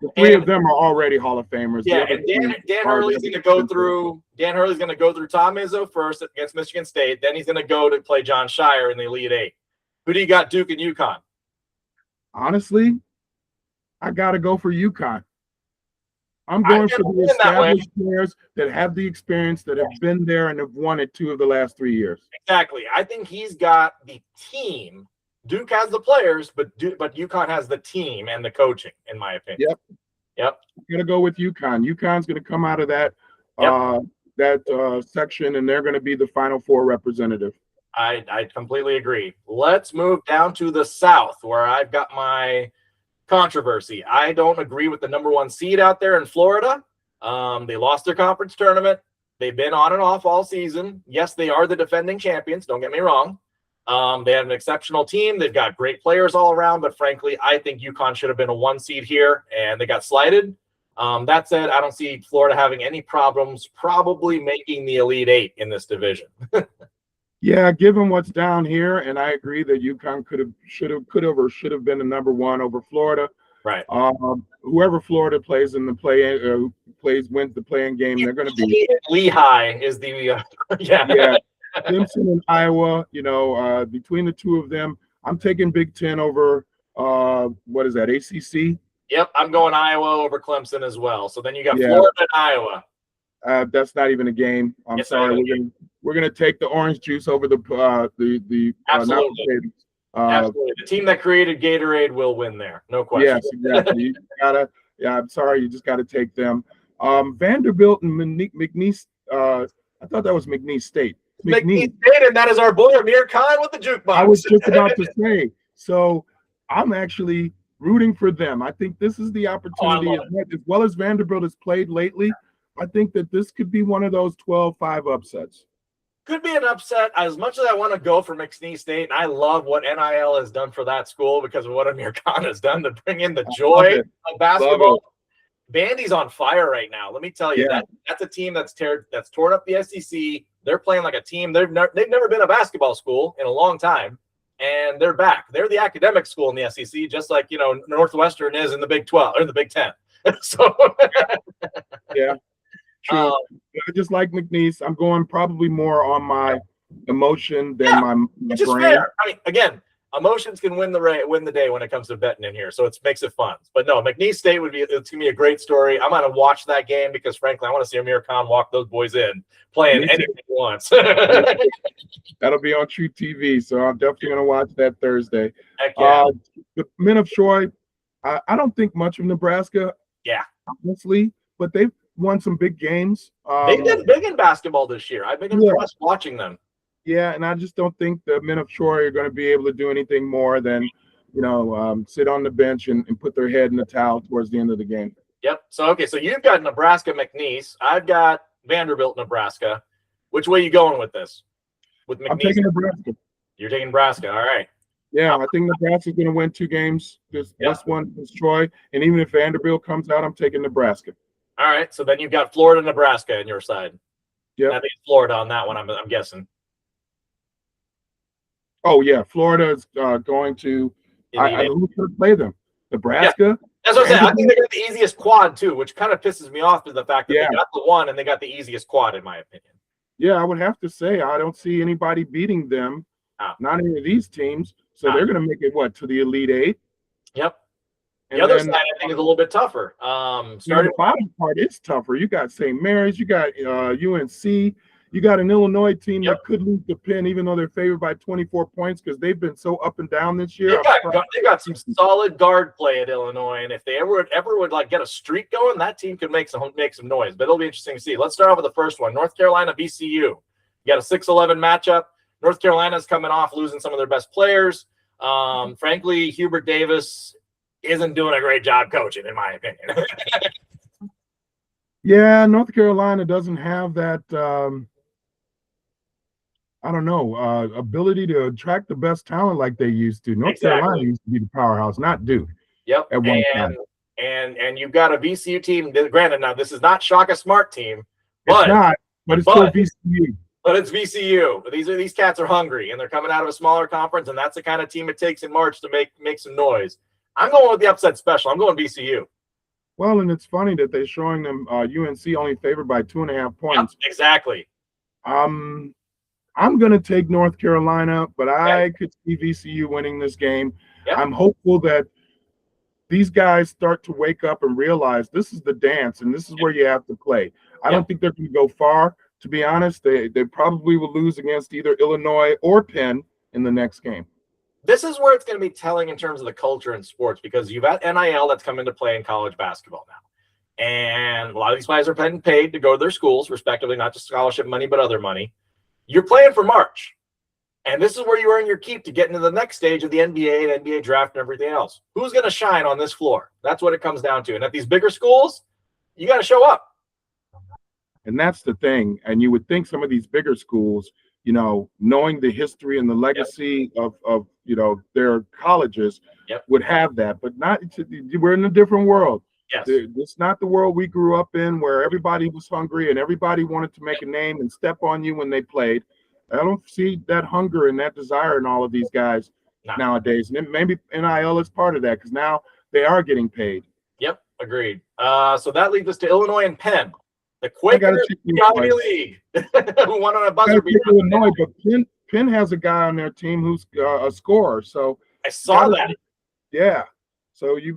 B: the 3 of them are already Hall of Famers.
A: Yeah, and Dan Hurley's going to go through. Dan Hurley's going to go through Tom Izzo first against Michigan State. Then he's going to go to play John Shire in the Elite Eight. Who do you got, Duke and UConn?
B: Honestly, I got to go for UConn. I'm going for the established players that have the experience, that have been there and have won it 2 of the last 3 years.
A: Exactly. I think he's got the team. Duke has the players, but UConn has the team and the coaching, in my opinion. Yep.
B: I'm going to go with UConn. UConn's going to come out of that section, and they're going to be the Final Four representative.
A: I completely agree. Let's move down to the South, where I've got my controversy. I don't agree with the number 1 seed out there in Florida. They lost their conference tournament. They've been on and off all season. Yes, they are the defending champions. Don't get me wrong. They have an exceptional team. They've got great players all around, but frankly, I think UConn should have been a 1 seed here, and they got slighted. That said, I don't see Florida having any problems probably making the Elite Eight in this division.
B: Yeah, given what's down here, and I agree that UConn should have been the number 1 over Florida.
A: Right.
B: Whoever Florida plays in the wins the play-in game, they're going to be.
A: Lehigh is the
B: yeah. Clemson and Iowa, between the 2 of them, I'm taking Big Ten over, what is that, ACC?
A: Yep, I'm going Iowa over Clemson as well. So then you got Florida and Iowa.
B: That's not even a game. I'm sorry. We're gonna take the orange juice over the
A: absolutely. Absolutely. The team that created Gatorade will win there. No question.
B: Yes, exactly. I'm sorry. You just got to take them. Vanderbilt and McNeese. I thought that was McNeese State.
A: McNeese State, and that is our boy Amir Khan with the jukebox.
B: I was just about to say. So I'm actually rooting for them. I think this is the opportunity, as well as Vanderbilt has played lately. I think that this could be one of those 12-5 upsets.
A: Could be an upset. As much as I want to go for McNeese State, and I love what NIL has done for that school because of what Amir Khan has done to bring in the joy of basketball. Vandy's on fire right now. Let me tell you, that's a team that's torn up the SEC. They're playing like a team. They've never been a basketball school in a long time, and they're back. They're the academic school in the SEC, just like Northwestern is in the Big 12 or the Big 10. So
B: yeah. True. I just like McNeese. I'm going probably more on my emotion than my
A: which is
B: brain.
A: fair. I mean, again, emotions can win the day when it comes to betting in here, so it makes it fun. But no, McNeese State it's gonna be a great story. I'm gonna watch that game because frankly, I want to see Amir Khan walk those boys in playing anything he wants.
B: That'll be on True TV, so I'm definitely gonna watch that Thursday.
A: Heck yeah.
B: The men of Troy, I don't think much of Nebraska.
A: Yeah,
B: honestly, but they've won some big games.
A: They've been big in basketball this year. I've been impressed watching them.
B: Yeah, and I just don't think the men of Troy are going to be able to do anything more than, sit on the bench and put their head in the towel towards the end of the game.
A: Yep. So you've got Nebraska McNeese. I've got Vanderbilt Nebraska. Which way are you going with this? With McNeese?
B: I'm taking Nebraska.
A: You're taking Nebraska. All right.
B: Yeah, I think Nebraska's going to win 2 games. This one is Troy, and even if Vanderbilt comes out, I'm taking Nebraska.
A: All right. So then you've got Florida, Nebraska on your side.
B: Yeah.
A: I think Florida on that one. I'm guessing.
B: Oh yeah, Florida is going to. Who's going to play them? Nebraska.
A: Yeah. That's what I'm saying. I think they got the easiest quad too, which kind of pisses me off to the fact that they got the one and they got the easiest quad, in my opinion.
B: Yeah, I would have to say I don't see anybody beating them. Not any of these teams. So they're going to make it to the Elite 8.
A: Yep. And the other side, I think, is a little bit tougher.
B: The bottom part is tougher. You got St. Mary's, you got UNC. You got an Illinois team that could lose to Penn, even though they're favored by 24 points because they've been so up and down this year.
A: They got some solid guard play at Illinois, and if they ever would get a streak going, that team could make some noise. But it'll be interesting to see. Let's start off with the first one: North Carolina VCU. You got a 6-11 matchup. North Carolina's coming off losing some of their best players. Frankly, Hubert Davis isn't doing a great job coaching, in my opinion.
B: Yeah, North Carolina doesn't have that. Ability to attract the best talent like they used to. North Carolina used to be the powerhouse, not Duke.
A: Yep.
B: At one time.
A: And you've got a VCU team. Granted, now this is not Shaka Smart team,
B: but it's not. But it's still VCU.
A: But it's VCU. These cats are hungry, and they're coming out of a smaller conference, and that's the kind of team it takes in March to make some noise. I'm going with the upset special. I'm going VCU.
B: Well, and it's funny that they're showing them UNC only favored by 2.5 points.
A: Yep, exactly.
B: I'm going to take North Carolina, but I could see VCU winning this game. Yep. I'm hopeful that these guys start to wake up and realize this is the dance and this is where you have to play. I don't think they're going to go far. To be honest, they probably will lose against either Illinois or Penn in the next game.
A: This is where it's going to be telling in terms of the culture in sports because you've got NIL that's come into play in college basketball now. And a lot of these guys are getting paid to go to their schools, respectively, not just scholarship money, but other money. You're playing for March. And this is where you earn your keep to get into the next stage of the NBA and NBA draft and everything else. Who's going to shine on this floor? That's what it comes down to. And at these bigger schools, you got to show up.
B: And that's the thing. And you would think some of these bigger schools, knowing the history and the legacy of their colleges would have that. But not. We're in a different world.
A: Yes.
B: It's not the world we grew up in where everybody was hungry and everybody wanted to make a name and step on you when they played. I don't see that hunger and that desire in all of these guys nowadays. And maybe NIL is part of that because now they are getting paid. Yep,
A: agreed. So that leads us to Illinois and Penn. The Quakers Ivy League. Who won on a buzzer beater.
B: Illinois, but Penn has a guy on their team who's a scorer. So
A: I saw that.
B: Yeah. So you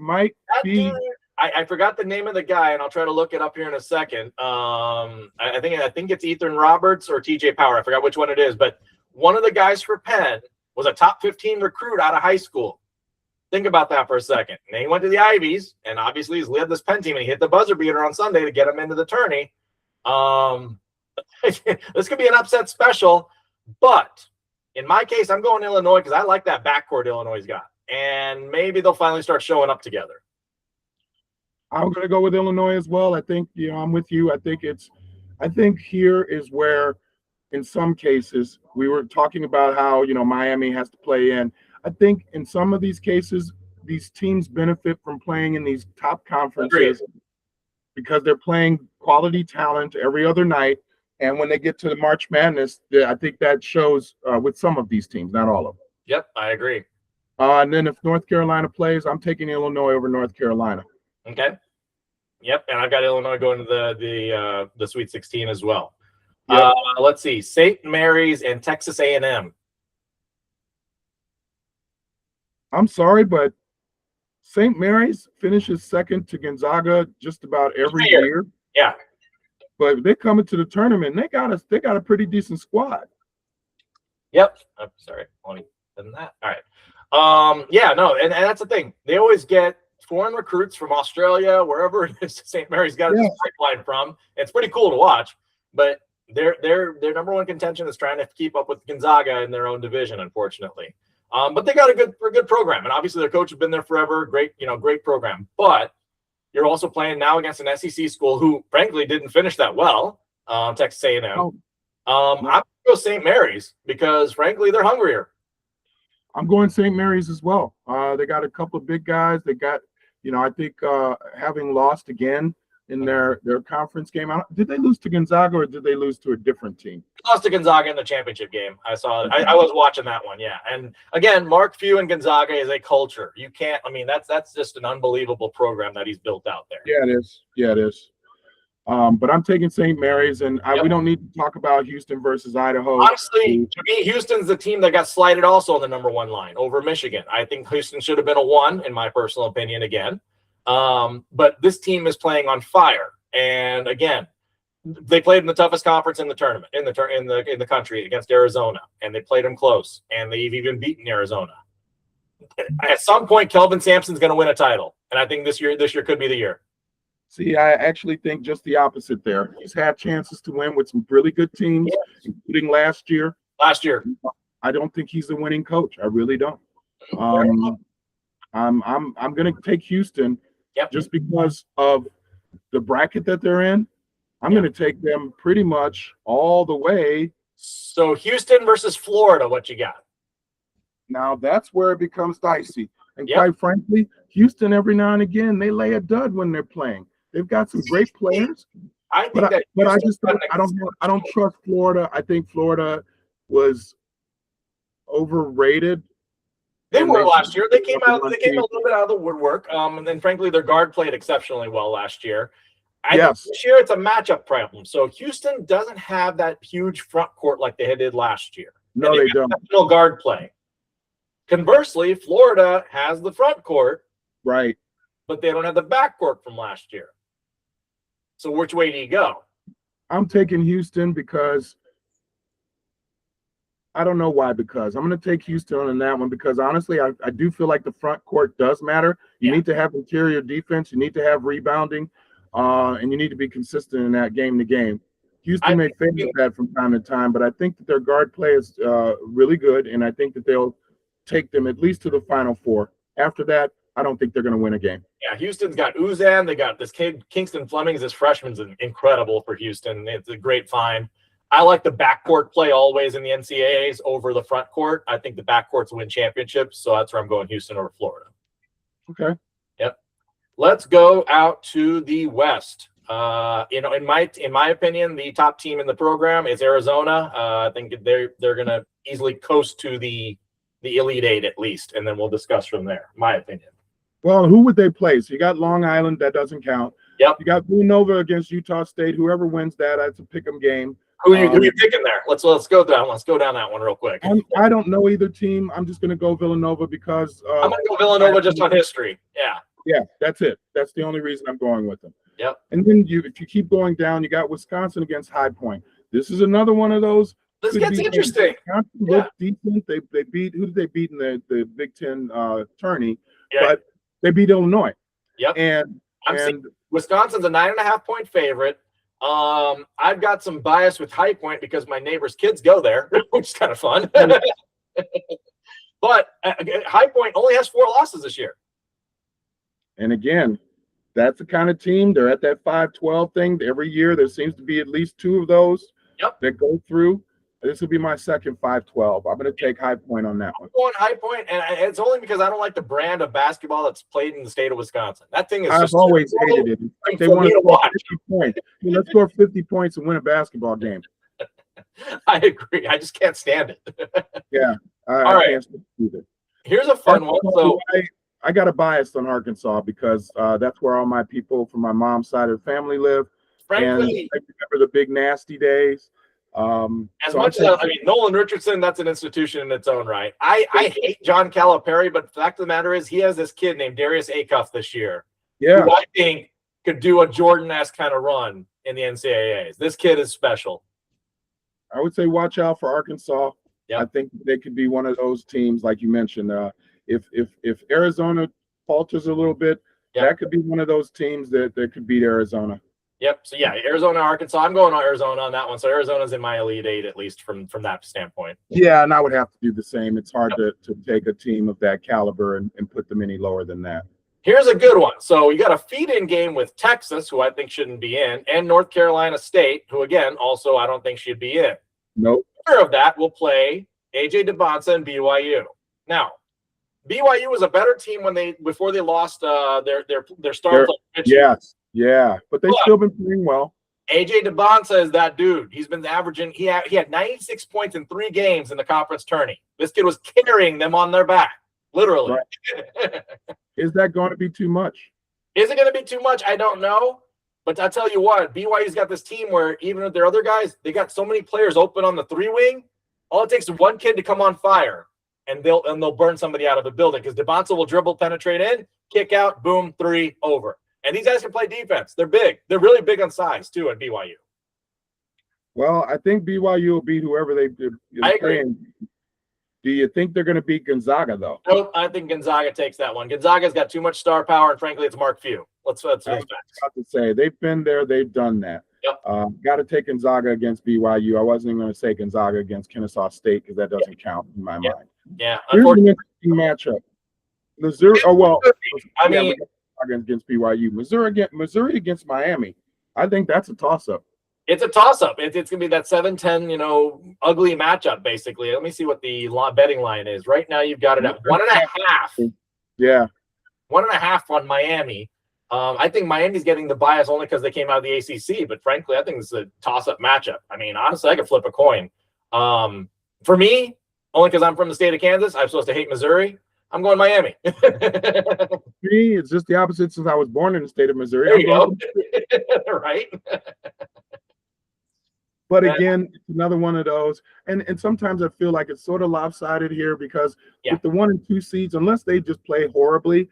B: might be.
A: I forgot the name of the guy, and I'll try to look it up here in a second. I think it's Ethan Roberts or TJ Power. I forgot which one it is, but one of the guys for Penn was a top 15 recruit out of high school. Think about that for a second. And he went to the Ivies, and obviously he's led this Penn team, and he hit the buzzer beater on Sunday to get him into the tourney. This could be an upset special, but in my case, I'm going Illinois because I like that backcourt Illinois' got. And maybe they'll finally start showing up together.
B: I'm going to go with Illinois as well. I think, I'm with you. I think here is where, in some cases, we were talking about how, Miami has to play in. I think in some of these cases, these teams benefit from playing in these top conferences because they're playing quality talent every other night. And when they get to the March Madness, I think that shows with some of these teams, not all of them.
A: Yep, I agree.
B: And then if North Carolina plays, I'm taking Illinois over North Carolina.
A: Okay. Yep, and I've got Illinois going to the Sweet 16 as well. Yep. Let's see, St. Mary's and Texas A&M.
B: I'm sorry, but St. Mary's finishes second to Gonzaga just about every year.
A: Yeah.
B: But they come into the tournament, they got a pretty decent squad.
A: Yep. I'm sorry. Only than that. All right. Yeah, no, and that's the thing. They always get foreign recruits from Australia, wherever it is St. Mary's got its pipeline from. It's pretty cool to watch, but their number one contention is trying to keep up with Gonzaga in their own division, unfortunately. But they got a good program, and obviously their coach has been there forever. Great program. But you're also playing now against an SEC school who, frankly, didn't finish that well. Texas A&M. I'm going to go St. Mary's because, frankly, they're hungrier.
B: I'm going St. Mary's as well. They got a couple of big guys. They got, I think having lost again in their conference game. Did they lose to Gonzaga or did they lose to a different team?
A: Lost to Gonzaga in the championship game. I saw it. I was watching that one, yeah. And again, Mark Few and Gonzaga is a culture. You can't. I mean, that's just an unbelievable program that he's built out there.
B: Yeah, it is. Yeah, it is. But I'm taking St. Mary's, and we don't need to talk about Houston versus Idaho.
A: Honestly, to me, Houston's the team that got slighted also on the number one line over Michigan. I think Houston should have been a 1, in my personal opinion, again. But this team is playing on fire, and again, they played in the toughest conference in the tournament in the country against Arizona, and they played them close, and they've even beaten Arizona. At some point, Kelvin Sampson's going to win a title, and I think this year could be the year.
B: See, I actually think just the opposite there. He's had chances to win with some really good teams, including last year. I don't think he's a winning coach. I really don't. I'm going to take Houston just because of the bracket that they're in. I'm going to take them pretty much all the way.
A: So Houston versus Florida, what you got?
B: Now that's where it becomes dicey. And quite frankly, Houston every now and again, they lay a dud when they're playing. They've got some great players, I don't trust Florida. I think Florida was overrated.
A: They were last year. They came a little bit out of the woodwork. And then frankly, their guard played exceptionally well last year. I think this year it's a matchup problem. So Houston doesn't have that huge front court like they did last year.
B: No, they don't.
A: No guard play. Conversely, Florida has the front court,
B: right?
A: But they don't have the back court from last year. So which way do you go?
B: I'm taking Houston because I don't know why. Because I'm going to take Houston on that one because honestly, I do feel like the front court does matter. You need to have interior defense. You need to have rebounding, and you need to be consistent in that game to game. Houston may fail at that from time to time, but I think that their guard play is really good, and I think that they'll take them at least to the Final Four. After that, I don't think they're going to win a game. Yeah,
A: Houston's got Uzan. They got this kid, Kingston Fleming. This freshman's incredible for Houston. It's a great find. I like the backcourt play always in the NCAAs over the front court. I think the backcourts win championships, so that's where I'm going Houston over Florida.
B: Okay.
A: Yep. Let's go out to the West. In my opinion, the top team in the program is Arizona. I think they're going to easily coast to the Elite Eight at least, and then we'll discuss from there. My opinion.
B: Well, who would they play? So you got Long Island, that doesn't count.
A: Yep.
B: You got Villanova against Utah State. Whoever wins that, that's a pick'em game.
A: Who are you picking there? Let's go down. Let's go down that one real quick.
B: I don't know either team. I'm just going to go Villanova because
A: I'm going to go Villanova just on history. Yeah.
B: Yeah, that's it. That's the only reason I'm going with them.
A: Yep.
B: And then if you keep going down, you got Wisconsin against High Point. This is another one of those.
A: This gets interesting.
B: Wisconsin looked decent. They beat who did they beat in the Big Ten tourney?
A: Yeah.
B: But they beat Illinois.
A: Yep.
B: And
A: Wisconsin's a 9.5-point favorite. I've got some bias with High Point because my neighbor's kids go there, which is kind of fun. But High Point only has 4 losses this year.
B: And again, that's the kind of team. They're at that 5-12 thing every year. There seems to be at least 2 of those that go through. This will be my second 5-12. I'm going to take High Point on that one.
A: I'm going High Point, and it's only because I don't like the brand of basketball that's played in the state of Wisconsin. That thing is
B: I've always hated it. Like they want to score 50 points. Let's score 50 points and win a basketball game.
A: I agree. I just can't stand it.
B: Yeah.
A: All right.
B: Can't stand it either.
A: Here's a fun one. So
B: I got a bias on Arkansas because that's where all my people from my mom's side of the family live.
A: Frankly,
B: and I remember the big nasty days.
A: As much as Nolan Richardson, that's an institution in its own right. I hate John Calipari, but the fact of the matter is he has this kid named Darius Acuff this year, who I think could do a Jordan-esque kind of run in the NCAAs. This kid is special.
B: I would say watch out for Arkansas. Yep. I think they could be one of those teams, like you mentioned. If Arizona falters a little bit, that could be one of those teams that could beat Arizona.
A: Yep. So yeah, Arizona, Arkansas. I'm going on Arizona on that one. So Arizona's in my Elite Eight, at least from that standpoint.
B: Yeah, and I would have to do the same. It's hard to take a team of that caliber and put them any lower than that.
A: Here's a good one. So you got a feed-in game with Texas, who I think shouldn't be in, and North Carolina State, who again also I don't think should be in.
B: Nope.
A: Winner of that will play AJ DeBonsa and BYU. Now, BYU was a better team before they lost their stars.
B: Yes. Yeah, but they've still been playing well.
A: AJ DeBonsa is that dude. He's been averaging. He had 96 points in 3 games in the conference tourney. This kid was carrying them on their back, literally.
B: Right. Is that going to be too much?
A: Is it going to be too much? I don't know. But I tell you what, BYU's got this team where even with their other guys, they got so many players open on the 3-wing. All it takes is one kid to come on fire, and they'll burn somebody out of the building because DeBonsa will dribble, penetrate in, kick out, boom, 3, over. And these guys can play defense. They're big. They're really big on size, too, at BYU.
B: Well, I think BYU will beat whoever they
A: agree.
B: Do you think they're going to beat Gonzaga, though?
A: Nope, I think Gonzaga takes that one. Gonzaga's got too much star power, and frankly, it's Mark Few. Let's
B: I was about to say, they've been there. They've done that.
A: Yep.
B: Got to take Gonzaga against BYU. I wasn't even going to say Gonzaga against Kennesaw State because that doesn't count in my mind.
A: Yeah,
B: here's an interesting matchup. Missouri. Against BYU, Missouri against Miami. I think that's a toss-up.
A: It's a toss-up. It's going to be that 7-10, ugly matchup, basically. Let me see what the betting line is. Right now, you've got it at 1.5.
B: Yeah.
A: 1.5 on Miami. I think Miami's getting the bias only because they came out of the ACC, but frankly, I think it's a toss-up matchup. I mean, honestly, I could flip a coin. For me, only because I'm from the state of Kansas, I'm supposed to hate Missouri. I'm going Miami.
B: Me, it's just the opposite since I was born in the state of Missouri.
A: There you go. Right.
B: But again, it's another one of those. And sometimes I feel like it's sort of lopsided here because with the 1 and 2 seeds, unless they just play horribly,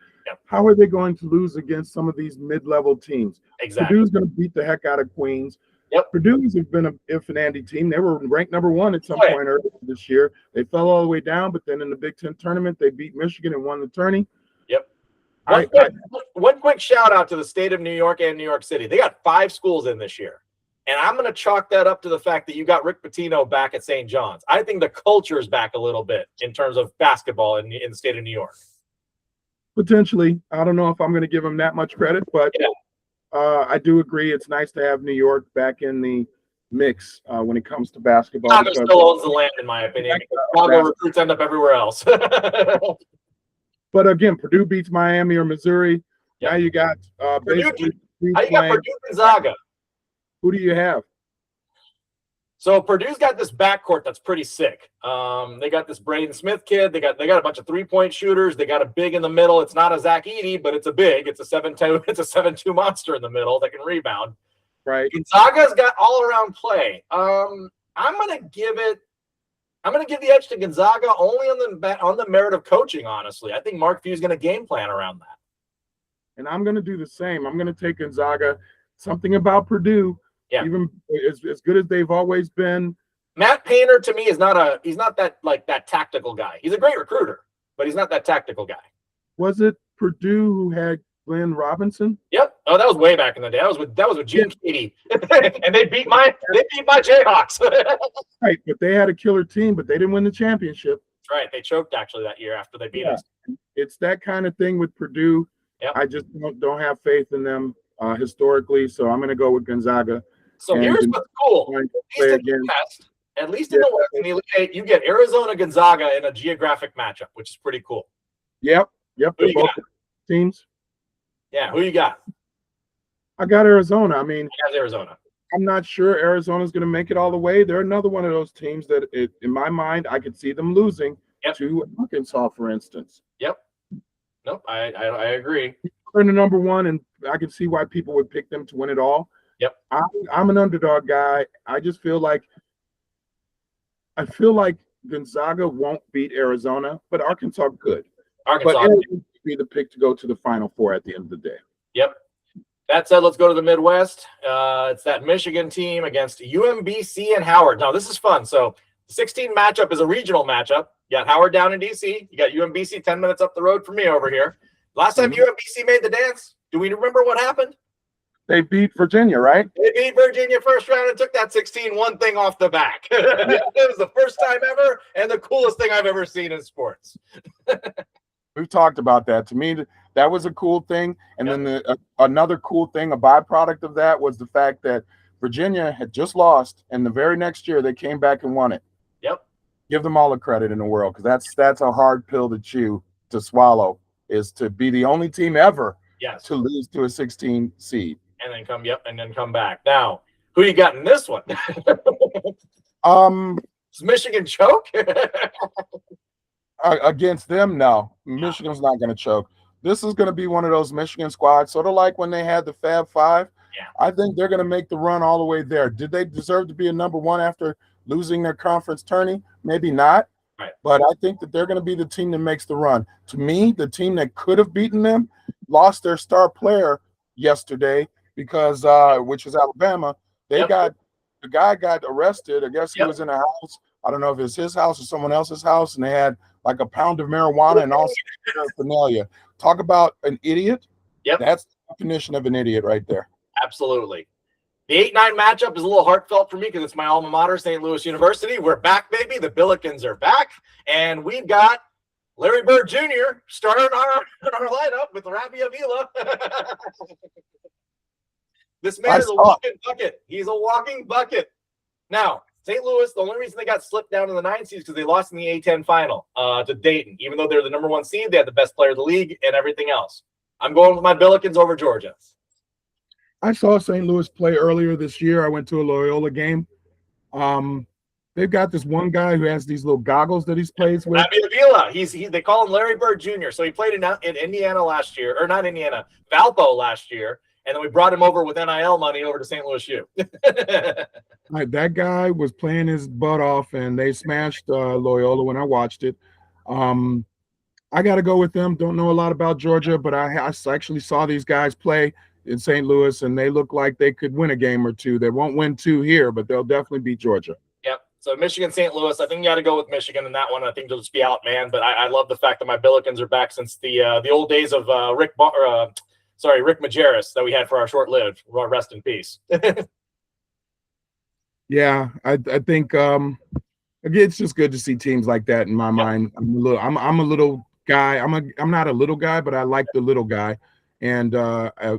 B: how are they going to lose against some of these mid-level teams?
A: Exactly.
B: Purdue's going to beat the heck out of Queens.
A: Yep.
B: Purdue's have been an if and Andy team. They were ranked number 1 at some point earlier this year. They fell all the way down, but then in the Big Ten tournament, they beat Michigan and won the tourney.
A: Yep. One quick shout out to the state of New York and New York City. They got 5 schools in this year. And I'm going to chalk that up to the fact that you got Rick Pitino back at St. John's. I think the culture is back a little bit in terms of basketball in the state of New York.
B: Potentially. I don't know if I'm going to give him that much credit, but I do agree. It's nice to have New York back in the mix when it comes to basketball.
A: Chicago still owns the land, in my opinion. Chicago recruits end up everywhere else.
B: But again, Purdue beats Miami or Missouri. Yep. Now you got basically.
A: How you got Purdue Gonzaga?
B: Who do you have?
A: So Purdue's got this backcourt that's pretty sick. They got this Braden Smith kid. They got a bunch of 3-point shooters. They got a big in the middle. It's not a Zach Edey, but it's a big. It's a 7-2. It's a 7-2 monster in the middle that can rebound.
B: Right.
A: Gonzaga's got all around play. I'm gonna give the edge to Gonzaga only on the merit of coaching. Honestly, I think Mark Few's gonna game plan around that.
B: And I'm gonna do the same. I'm gonna take Gonzaga. Something about Purdue.
A: Yeah.
B: Even as good as they've always been.
A: Matt Painter to me is not that tactical guy. He's a great recruiter, but he's not that tactical guy.
B: Was it Purdue who had Glenn Robinson?
A: Yep. Oh, that was way back in the day. That was with Gene Keady. And they beat my Jayhawks.
B: Right, but they had a killer team, but they didn't win the championship.
A: That's right. They choked actually that year after they beat us.
B: It's that kind of thing with Purdue.
A: Yep.
B: I just don't have faith in them historically, so I'm going to go with Gonzaga.
A: So here's what's cool. At least in the West, in the Elite Eight, you get Arizona Gonzaga in a geographic matchup, which is pretty cool.
B: Yep.
A: Who you
B: both
A: got?
B: Teams.
A: Yeah, who you got?
B: I got Arizona. I mean,
A: Arizona.
B: I'm not sure Arizona's going to make it all the way. They're another one of those teams that, in my mind, I could see them losing to Arkansas, for instance.
A: Yep. Nope, I agree.
B: They're in the number 1, and I can see why people would pick them to win it all.
A: Yep.
B: I'm an underdog guy. I just feel like I feel like Gonzaga won't beat Arizona, but Arkansas could.
A: Arkansas
B: But it would be the pick to go to the Final Four at the end of the day.
A: Yep. That said, let's go to the Midwest. It's that Michigan team against UMBC and Howard. Now, this is fun. So, the 16 matchup is a regional matchup. You got Howard down in D.C. You got UMBC 10 minutes up the road from me over here. Last time UMBC made the dance, do we remember what happened?
B: They beat Virginia, right?
A: They beat Virginia first round and took that 16-1 thing off the back. It was the first time ever and the coolest thing I've ever seen in sports.
B: We've talked about that. To me, that was a cool thing. And then another cool thing, a byproduct of that, was the fact that Virginia had just lost, and the very next year they came back and won it.
A: Yep.
B: Give them all the credit in the world, because that's a hard pill to chew, to swallow, is to be the only team ever to lose to a 16 seed.
A: And then come back. Now, who you got in this one? Does Michigan choke?
B: Against them, no. Michigan's not going to choke. This is going to be one of those Michigan squads, sort of like when they had the Fab Five.
A: Yeah.
B: I think they're going to make the run all the way there. Did they deserve to be a number one after losing their conference tourney? Maybe not.
A: Right.
B: But I think that they're going to be the team that makes the run. To me, the team that could have beaten them lost their star player yesterday because, which is Alabama. The guy got arrested. I guess he was in a house. I don't know if it's his house or someone else's house, and they had like a pound of marijuana and also paraphernalia. Talk about an idiot.
A: Yep.
B: That's the definition of an idiot right there.
A: Absolutely. The 8-9 matchup is a little heartfelt for me because it's my alma mater, St. Louis University. We're back, baby. The Billikens are back. And we've got Larry Bird Jr. starting our lineup with Ravi Avila. This man is a walking bucket. He's a walking bucket. Now, St. Louis, the only reason they got slipped down in the 9th seed is because they lost in the A10 final to Dayton. Even though they're the number 1 seed, they had the best player of the league and everything else. I'm going with my Billikens over Georgia.
B: I saw St. Louis play earlier this year. I went to a Loyola game. They've got this one guy who has these little goggles that he plays with.
A: Ravi Avila. They call him Larry Bird Jr. So he played in Indiana last year, or not Indiana, Valpo last year. And then we brought him over with NIL money over to St. Louis U.
B: That guy was playing his butt off, and they smashed Loyola when I watched it. I got to go with them. Don't know a lot about Georgia, but I actually saw these guys play in St. Louis, and they look like they could win a game or two. They won't win 2 here, but they'll definitely beat Georgia.
A: Yep. So Michigan, St. Louis, I think you got to go with Michigan in that one. I think they'll just be out, man. But I love the fact that my Billikens are back since the old days of Rick Majerus that we had for our short-lived. Rest in peace.
B: Yeah, I think again, it's just good to see teams like that. In my mind, I'm a little guy. I'm not a little guy, but I like the little guy. And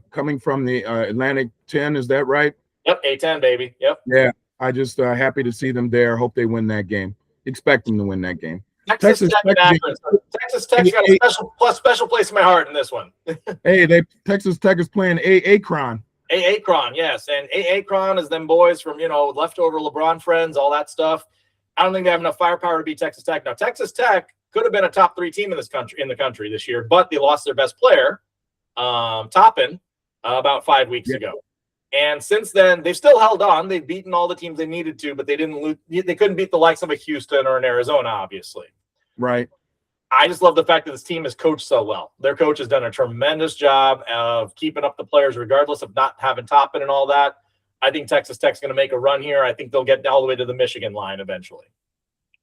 B: coming from the Atlantic 10, is that right?
A: Yep, A10, baby. Yep.
B: Yeah, I just happy to see them there. Hope they win that game. Expect them to win that game.
A: Texas Tech got a special place in my heart in this one.
B: Hey, Texas Tech is playing Akron.
A: Akron, yes. And Akron is them boys from, leftover LeBron friends, all that stuff. I don't think they have enough firepower to beat Texas Tech. Now, Texas Tech could have been a top 3 team in the country this year, but they lost their best player, Toppin, about 5 weeks ago. And since then, they've still held on. They've beaten all the teams they needed to, but they couldn't beat the likes of a Houston or an Arizona, obviously.
B: Right.
A: I just love the fact that this team is coached so well. Their coach has done a tremendous job of keeping up the players, regardless of not having Toppin and all that. I think Texas Tech's going to make a run here. I think they'll get all the way to the Michigan line eventually.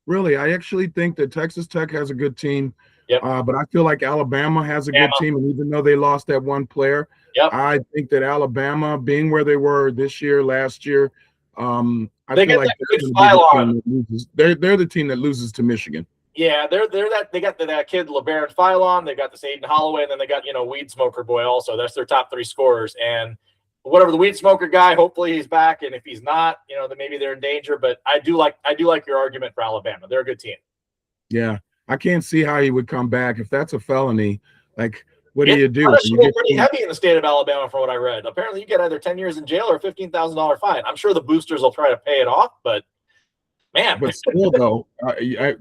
B: Really, I actually think that Texas Tech has a good team.
A: Yep.
B: But I feel like Alabama has a good team, and even though they lost that one player, I think that Alabama, being where they were last year, I feel like they're the team that loses to Michigan.
A: Yeah, they're that. They got that kid LeBaron Philon. They got this Aiden Holloway, and then they got Weed Smoker boy also. That's their top 3 scorers. And whatever the Weed Smoker guy, hopefully he's back. And if he's not, then maybe they're in danger. But I do like your argument for Alabama. They're a good team.
B: Yeah, I can't see how he would come back if that's a felony. Like, what do you do?
A: Punishable pretty heavy in the state of Alabama, from what I read. Apparently, you get either 10 years in jail or a $15,000 fine. I'm sure the boosters will try to pay it off, but. Man.
B: But still, though,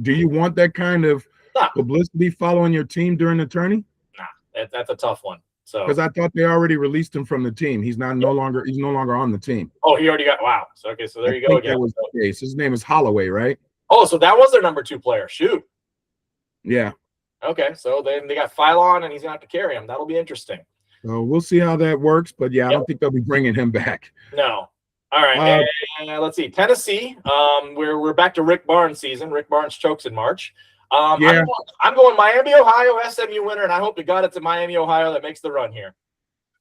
B: do you want that kind of publicity following your team during the tourney?
A: Nah, that's a tough one. So
B: because I thought they already released him from the team. He's no longer on the team.
A: Oh, he already got so there you go again.
B: That was the case. His name is Holloway, right?
A: Oh, so that was their number 2 player. Shoot.
B: Yeah.
A: Okay, so then they got Phylon, and he's gonna have to carry him. That'll be interesting.
B: So we'll see how that works, but yeah, I don't think they'll be bringing him back.
A: No. All right, and let's see. Tennessee. We're back to Rick Barnes season. Rick Barnes chokes in March.
B: Yeah.
A: I'm going Miami, Ohio, SMU winner, and I hope to God it's a Miami, Ohio that makes the run here.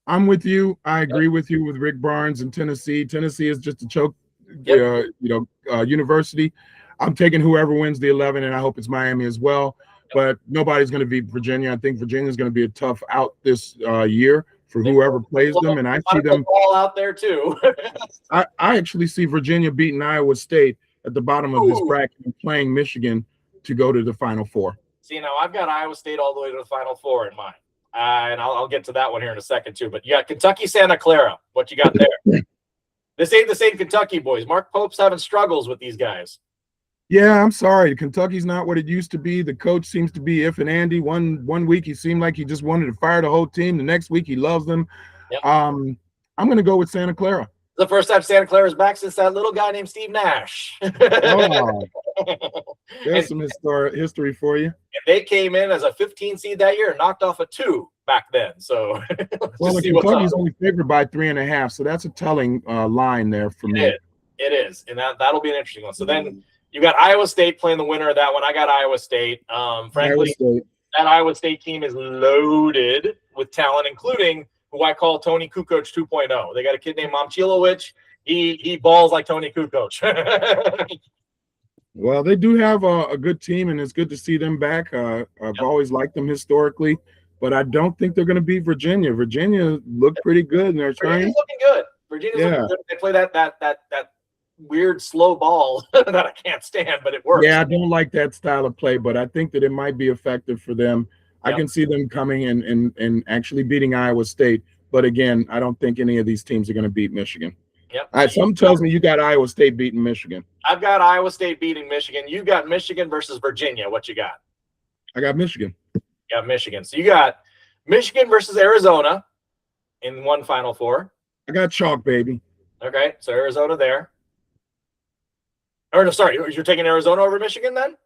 B: I'm with you. I agree with you with Rick Barnes and Tennessee. Tennessee is just a choke, university. I'm taking whoever wins the 11, and I hope it's Miami as well. But nobody's going to beat Virginia. I think Virginia's going to be a tough out this year for whoever plays them, and I see them
A: all out there too.
B: I actually see Virginia beating Iowa State at the bottom of this bracket and playing Michigan to go to the Final Four.
A: See, now I've got Iowa State all the way to the Final Four in mind, and I'll get to that one here in a second too. But you got Kentucky, Santa Clara. What you got there? This ain't the same Kentucky boys. Mark Pope's having struggles with these guys.
B: Yeah, I'm sorry. Kentucky's not what it used to be. The coach seems to be if and Andy. One week he seemed like he just wanted to fire the whole team. The next week he loves them.
A: Yep.
B: I'm going to go with Santa Clara.
A: The first time Santa Clara's back since that little guy named Steve Nash.
B: Oh, there's some history for you.
A: And they came in as a 15 seed that year and knocked off a 2 back then. So,
B: well, Kentucky's only favored by 3.5, so that's a telling line there for me.
A: It is, and that'll be an interesting one. So then you got Iowa State playing the winner of that one. I got Iowa State. Frankly, that Iowa State team is loaded with talent, including who I call Tony Kukoc 2.0. They got a kid named Momcilovic. He balls like Tony Kukoc.
B: Well, they do have a good team, and it's good to see them back. I've always liked them historically, but I don't think they're going to beat Virginia. Virginia looked pretty good in their training.
A: Virginia's looking good. Looking good. They play that weird slow ball that I can't stand, but it works.
B: Yeah, I don't like that style of play, but I think that it might be effective for them. I can see them coming and actually beating Iowa State. But again, I don't think any of these teams are going to beat Michigan.
A: Yep.
B: Something tells me you got Iowa State beating Michigan.
A: I've got Iowa State beating Michigan. You got Michigan versus Virginia. What you got?
B: I got Michigan.
A: You got Michigan. So you got Michigan versus Arizona in one Final Four.
B: I got chalk, baby.
A: Okay, so Arizona there. Or no, sorry, you're taking Arizona over Michigan then?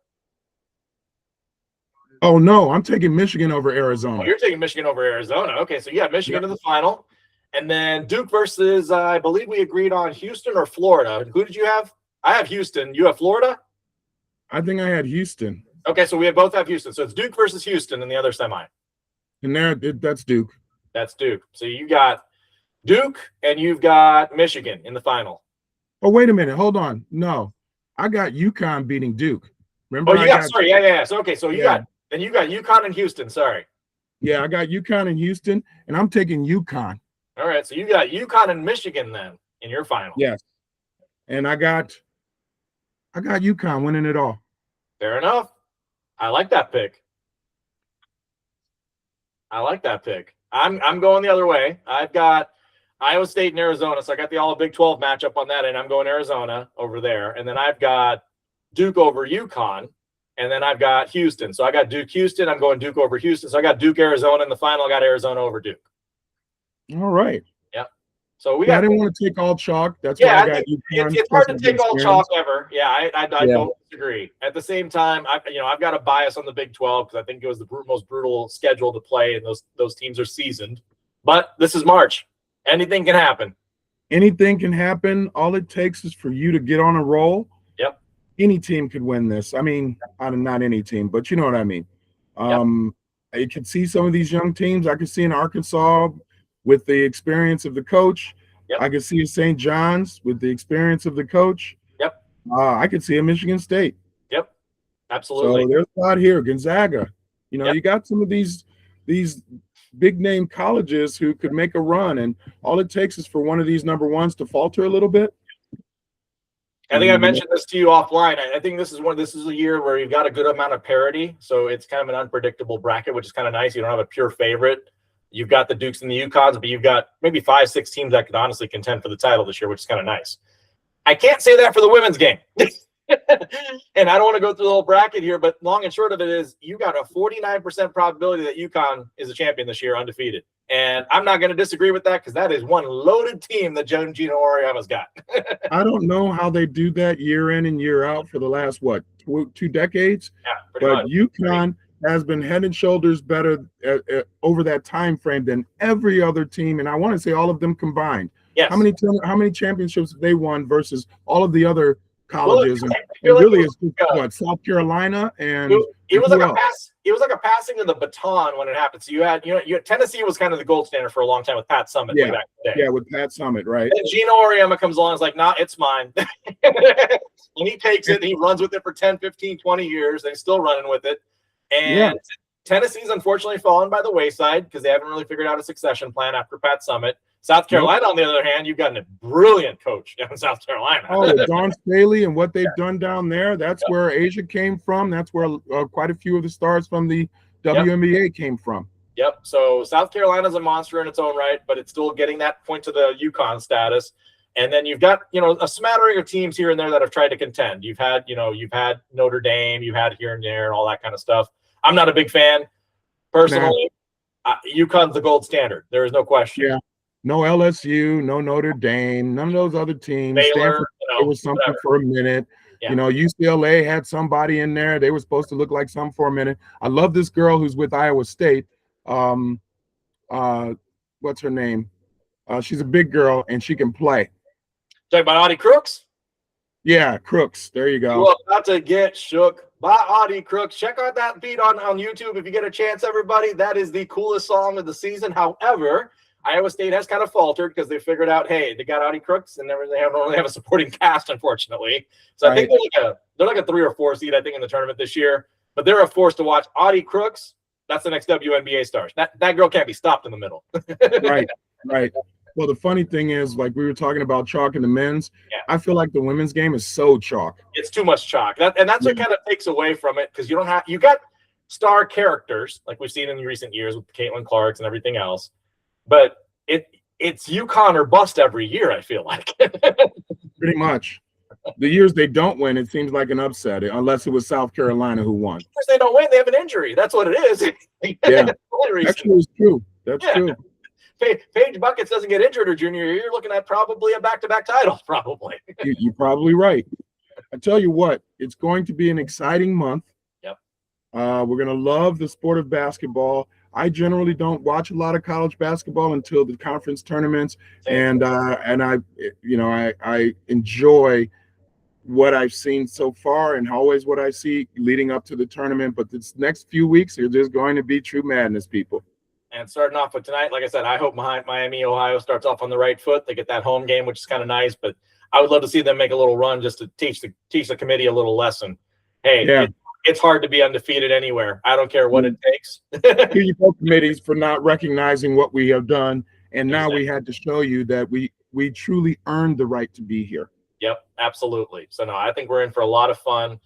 B: Oh, no, I'm taking Michigan over Arizona.
A: Oh, you're taking Michigan over Arizona. Okay, so you got Michigan to the final. And then Duke versus, I believe we agreed on Houston or Florida. Who did you have? I have Houston. You have Florida?
B: I think I had Houston.
A: Okay, so we both have Houston. So it's Duke versus Houston in the other semi.
B: And that's Duke.
A: That's Duke. So you got Duke and you've got Michigan in the final.
B: Oh, wait a minute. Hold on. No, I got UConn beating Duke. Remember?
A: Oh, you got sorry. Yeah. So, okay, so you got UConn and Houston. Sorry.
B: Yeah, I got UConn and Houston, and I'm taking UConn.
A: All right, so you got UConn and Michigan then in your final.
B: Yes, and I got UConn winning it all.
A: Fair enough. I like that pick. I'm going the other way. I've got Iowa State and Arizona, so I got the all Big 12 matchup on that, and I'm going Arizona over there, and then I've got Duke over UConn, and then I've got Houston. So I got Duke, Houston. I'm going Duke over Houston. So I got Duke, Arizona in the final. I got Arizona over Duke.
B: All right.
A: Yep. So
B: I didn't want to take all chalk. That's why I got
A: it's hard to take all chalk ever. Yeah, I don't disagree. At the same time, I've got a bias on the Big 12 because I think it was the most brutal schedule to play, and those teams are seasoned. But this is March. Anything can happen.
B: Anything can happen. All it takes is for you to get on a roll.
A: Yep.
B: Any team could win this. I mean, not any team, but you know what I mean. I could see some of these young teams. I could see in Arkansas with the experience of the coach.
A: Yep.
B: I could see a St. John's with the experience of the coach.
A: Yep.
B: I could see a Michigan State.
A: Yep. Absolutely.
B: So there's a lot here. Gonzaga. You got some of these big name colleges who could make a run, and all it takes is for one of these number ones to falter a little bit.
A: I think I mentioned this to you offline. I think this is a year where you've got a good amount of parity, so it's kind of an unpredictable bracket, which is kind of nice. You don't have a pure favorite. You've got the Dukes and the UConns, but you've got maybe 5-6 teams that could honestly contend for the title this year, which is kind of nice. I can't say that for the women's game. And I don't want to go through the whole bracket here, but long and short of it is you got a 49% probability that UConn is a champion this year, undefeated. And I'm not going to disagree with that because that is one loaded team that Gino Oriama's got.
B: I don't know how they do that year in and year out for the last, two decades.
A: Yeah, pretty
B: But
A: much.
B: UConn has been head and shoulders better over that time frame than every other team, and I want to say all of them combined.
A: Yes.
B: How many championships have they won versus all of the other colleges?
A: Well,
B: it really is what, South Carolina and
A: it was like a pass. It was like a passing of the baton when it happened. So you had Tennessee was kind of the gold standard for a long time with Pat Summitt.
B: Yeah,
A: way back in the day.
B: Yeah, with Pat Summitt, right?
A: And Gino Auriemma comes along and is like, nah, it's mine. And he takes it and he runs with it for 10, 15, 20 years. They're still running with it. And Tennessee's unfortunately fallen by the wayside because they haven't really figured out a succession plan after Pat Summitt. South Carolina, on the other hand, you've got a brilliant coach down in South Carolina.
B: Don Staley and what they've done down there. That's where Asia came from. That's where quite a few of the stars from the WNBA came from.
A: Yep. So South Carolina's a monster in its own right, but it's still getting that point to the UConn status. And then you've got, a smattering of teams here and there that have tried to contend. You've had Notre Dame, you've had here and there, all that kind of stuff. I'm not a big fan personally. UConn's the gold standard. There is no question.
B: Yeah. No LSU, no Notre Dame, none of those other teams.
A: Baylor,
B: it was something
A: whatever.
B: for a minute. Yeah. UCLA had somebody in there. They were supposed to look like something for a minute. I love this girl who's with Iowa State. What's her name? She's a big girl and she can play.
A: Talking about Audie Crooks?
B: Yeah, Crooks. There you go.
A: You are about to get shook by Audie Crooks. Check out that beat on YouTube if you get a chance, everybody. That is the coolest song of the season. However, Iowa State has kind of faltered because they figured out, hey, they got Audie Crooks and they don't really have a supporting cast, unfortunately. So I think they're like a 3 or 4 seed, I think, in the tournament this year. But they're a force to watch. Audie Crooks, that's the next WNBA stars. That girl can't be stopped in the middle.
B: Right. Well, the funny thing is, like we were talking about chalk in the men's, I feel like the women's game is so chalk.
A: It's too much chalk. That's what kind of takes away from it because you got star characters like we've seen in recent years with Caitlin Clarks and everything else. But it's UConn or bust every year, I feel like.
B: Pretty much. The years they don't win, it seems like an upset, unless it was South Carolina who won.
A: Because they don't win, they have an injury. That's what it is.
B: Yeah, actually, it's true. That's true.
A: Paige Buckets doesn't get injured her junior year. You're looking at probably a back-to-back title, probably.
B: You're probably right. I tell you what, it's going to be an exciting month.
A: Yep.
B: We're going to love the sport of basketball. I generally don't watch a lot of college basketball until the conference tournaments, and I enjoy what I've seen so far and always what I see leading up to the tournament. But this next few weeks, there's going to be true madness, people. And
A: starting off with tonight, like I said, I hope Miami, Ohio starts off on the right foot. They get that home game, which is kind of nice, but I would love to see them make a little run just to teach the committee a little lesson. Hey, it's hard to be undefeated anywhere. I don't care what it takes.
B: You both committees for not recognizing what we have done, and now we had to show you that we truly earned the right to be here.
A: Yep, absolutely. So no, I think we're in for a lot of fun.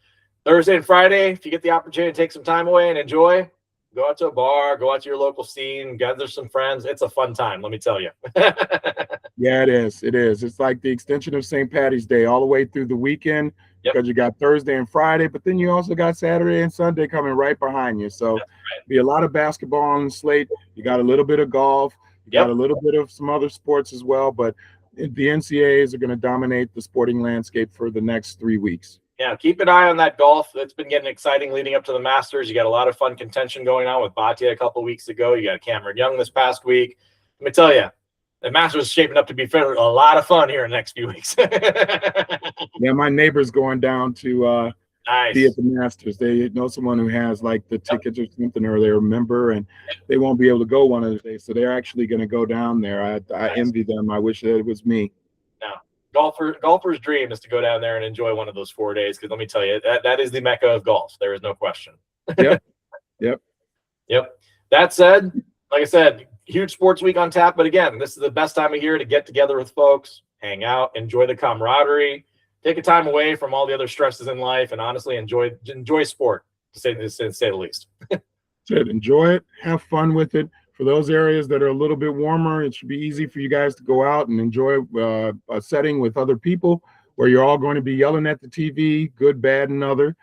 A: Thursday and Friday, if you get the opportunity to take some time away and enjoy, go out to a bar, go out to your local scene, gather some friends. It's a fun time, let me tell you.
B: Yeah, it is. It is. It's like the extension of St. Patty's Day all the way through the weekend because you got Thursday and Friday, but then you also got Saturday and Sunday coming right behind you. So be a lot of basketball on the slate. You got a little bit of golf. You got a little bit of some other sports as well, but the NCAAs are going to dominate the sporting landscape for the next 3 weeks.
A: Yeah, keep an eye on that golf. It's been getting exciting leading up to the Masters. You got a lot of fun contention going on with Bhatia a couple of weeks ago. You got Cameron Young this past week. Let me tell you, the Masters is shaping up to be a lot of fun here in the next few weeks.
B: Yeah, my neighbor's going down to be at the Masters. They know someone who has like the tickets or something, or they're a member, and they won't be able to go one of the days. So they're actually going to go down there. I envy them. I wish that it was me.
A: No, golfer's dream is to go down there and enjoy one of those 4 days. Because let me tell you, that is the mecca of golf. There is no question.
B: Yep.
A: That said, like I said, huge sports week on tap. But again, this is the best time of year to get together with folks, hang out, enjoy the camaraderie, take a time away from all the other stresses in life, and honestly enjoy sport, to say the least.
B: Enjoy it, have fun with it. For those areas that are a little bit warmer, it should be easy for you guys to go out and enjoy a setting with other people where you're all going to be yelling at the TV, good, bad, and other,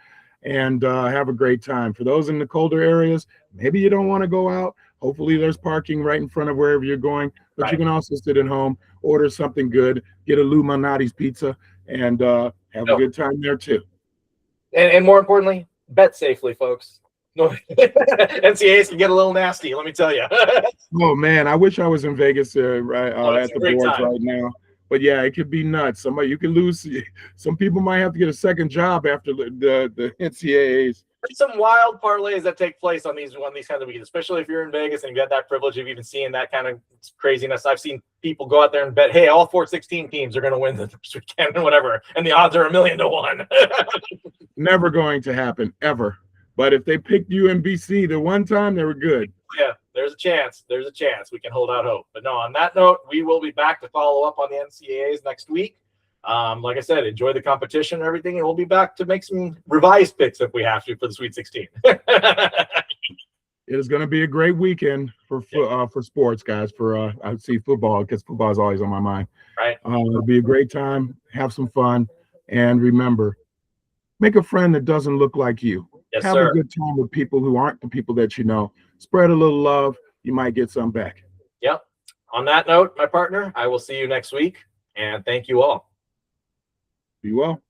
B: and have a great time. For those in the colder areas, maybe you don't want to go out. Hopefully there's parking right in front of wherever you're going, but you can also sit at home, order something good, get a Lou Malnati's pizza, and have a good time there too.
A: And more importantly, bet safely, folks. No, NCAAs can get a little nasty. Let me tell you.
B: Oh man, I wish I was in Vegas right
A: it's
B: at
A: a
B: the
A: great
B: boards
A: time.
B: right now. But yeah, it could be nuts. Somebody you could lose. Some people might have to get a second job after the NCAAs.
A: There's some wild parlays that take place on these kinds of weekends, especially if you're in Vegas and you got that privilege of even seeing that kind of craziness. I've seen people go out there and bet, hey, all 416 teams are going to win the first weekend and whatever, and the odds are 1,000,000 to 1.
B: Never going to happen ever. But if they picked UMBC the one time, they were good.
A: Yeah, there's a chance. There's a chance we can hold out hope. But no, on that note, we will be back to follow up on the NCAAs next week. Like I said, enjoy the competition and everything, and we'll be back to make some revised picks if we have to for the Sweet 16.
B: It is going to be a great weekend for sports, guys. I see football because football is always on my mind.
A: Right.
B: It'll be a great time. Have some fun, and remember, make a friend that doesn't look like you.
A: Yes,
B: have
A: sir.
B: a good time with people who aren't the people that you know. Spread a little love. You might get some back.
A: Yep. On that note, my partner, I will see you next week, and thank you all.
B: Be well.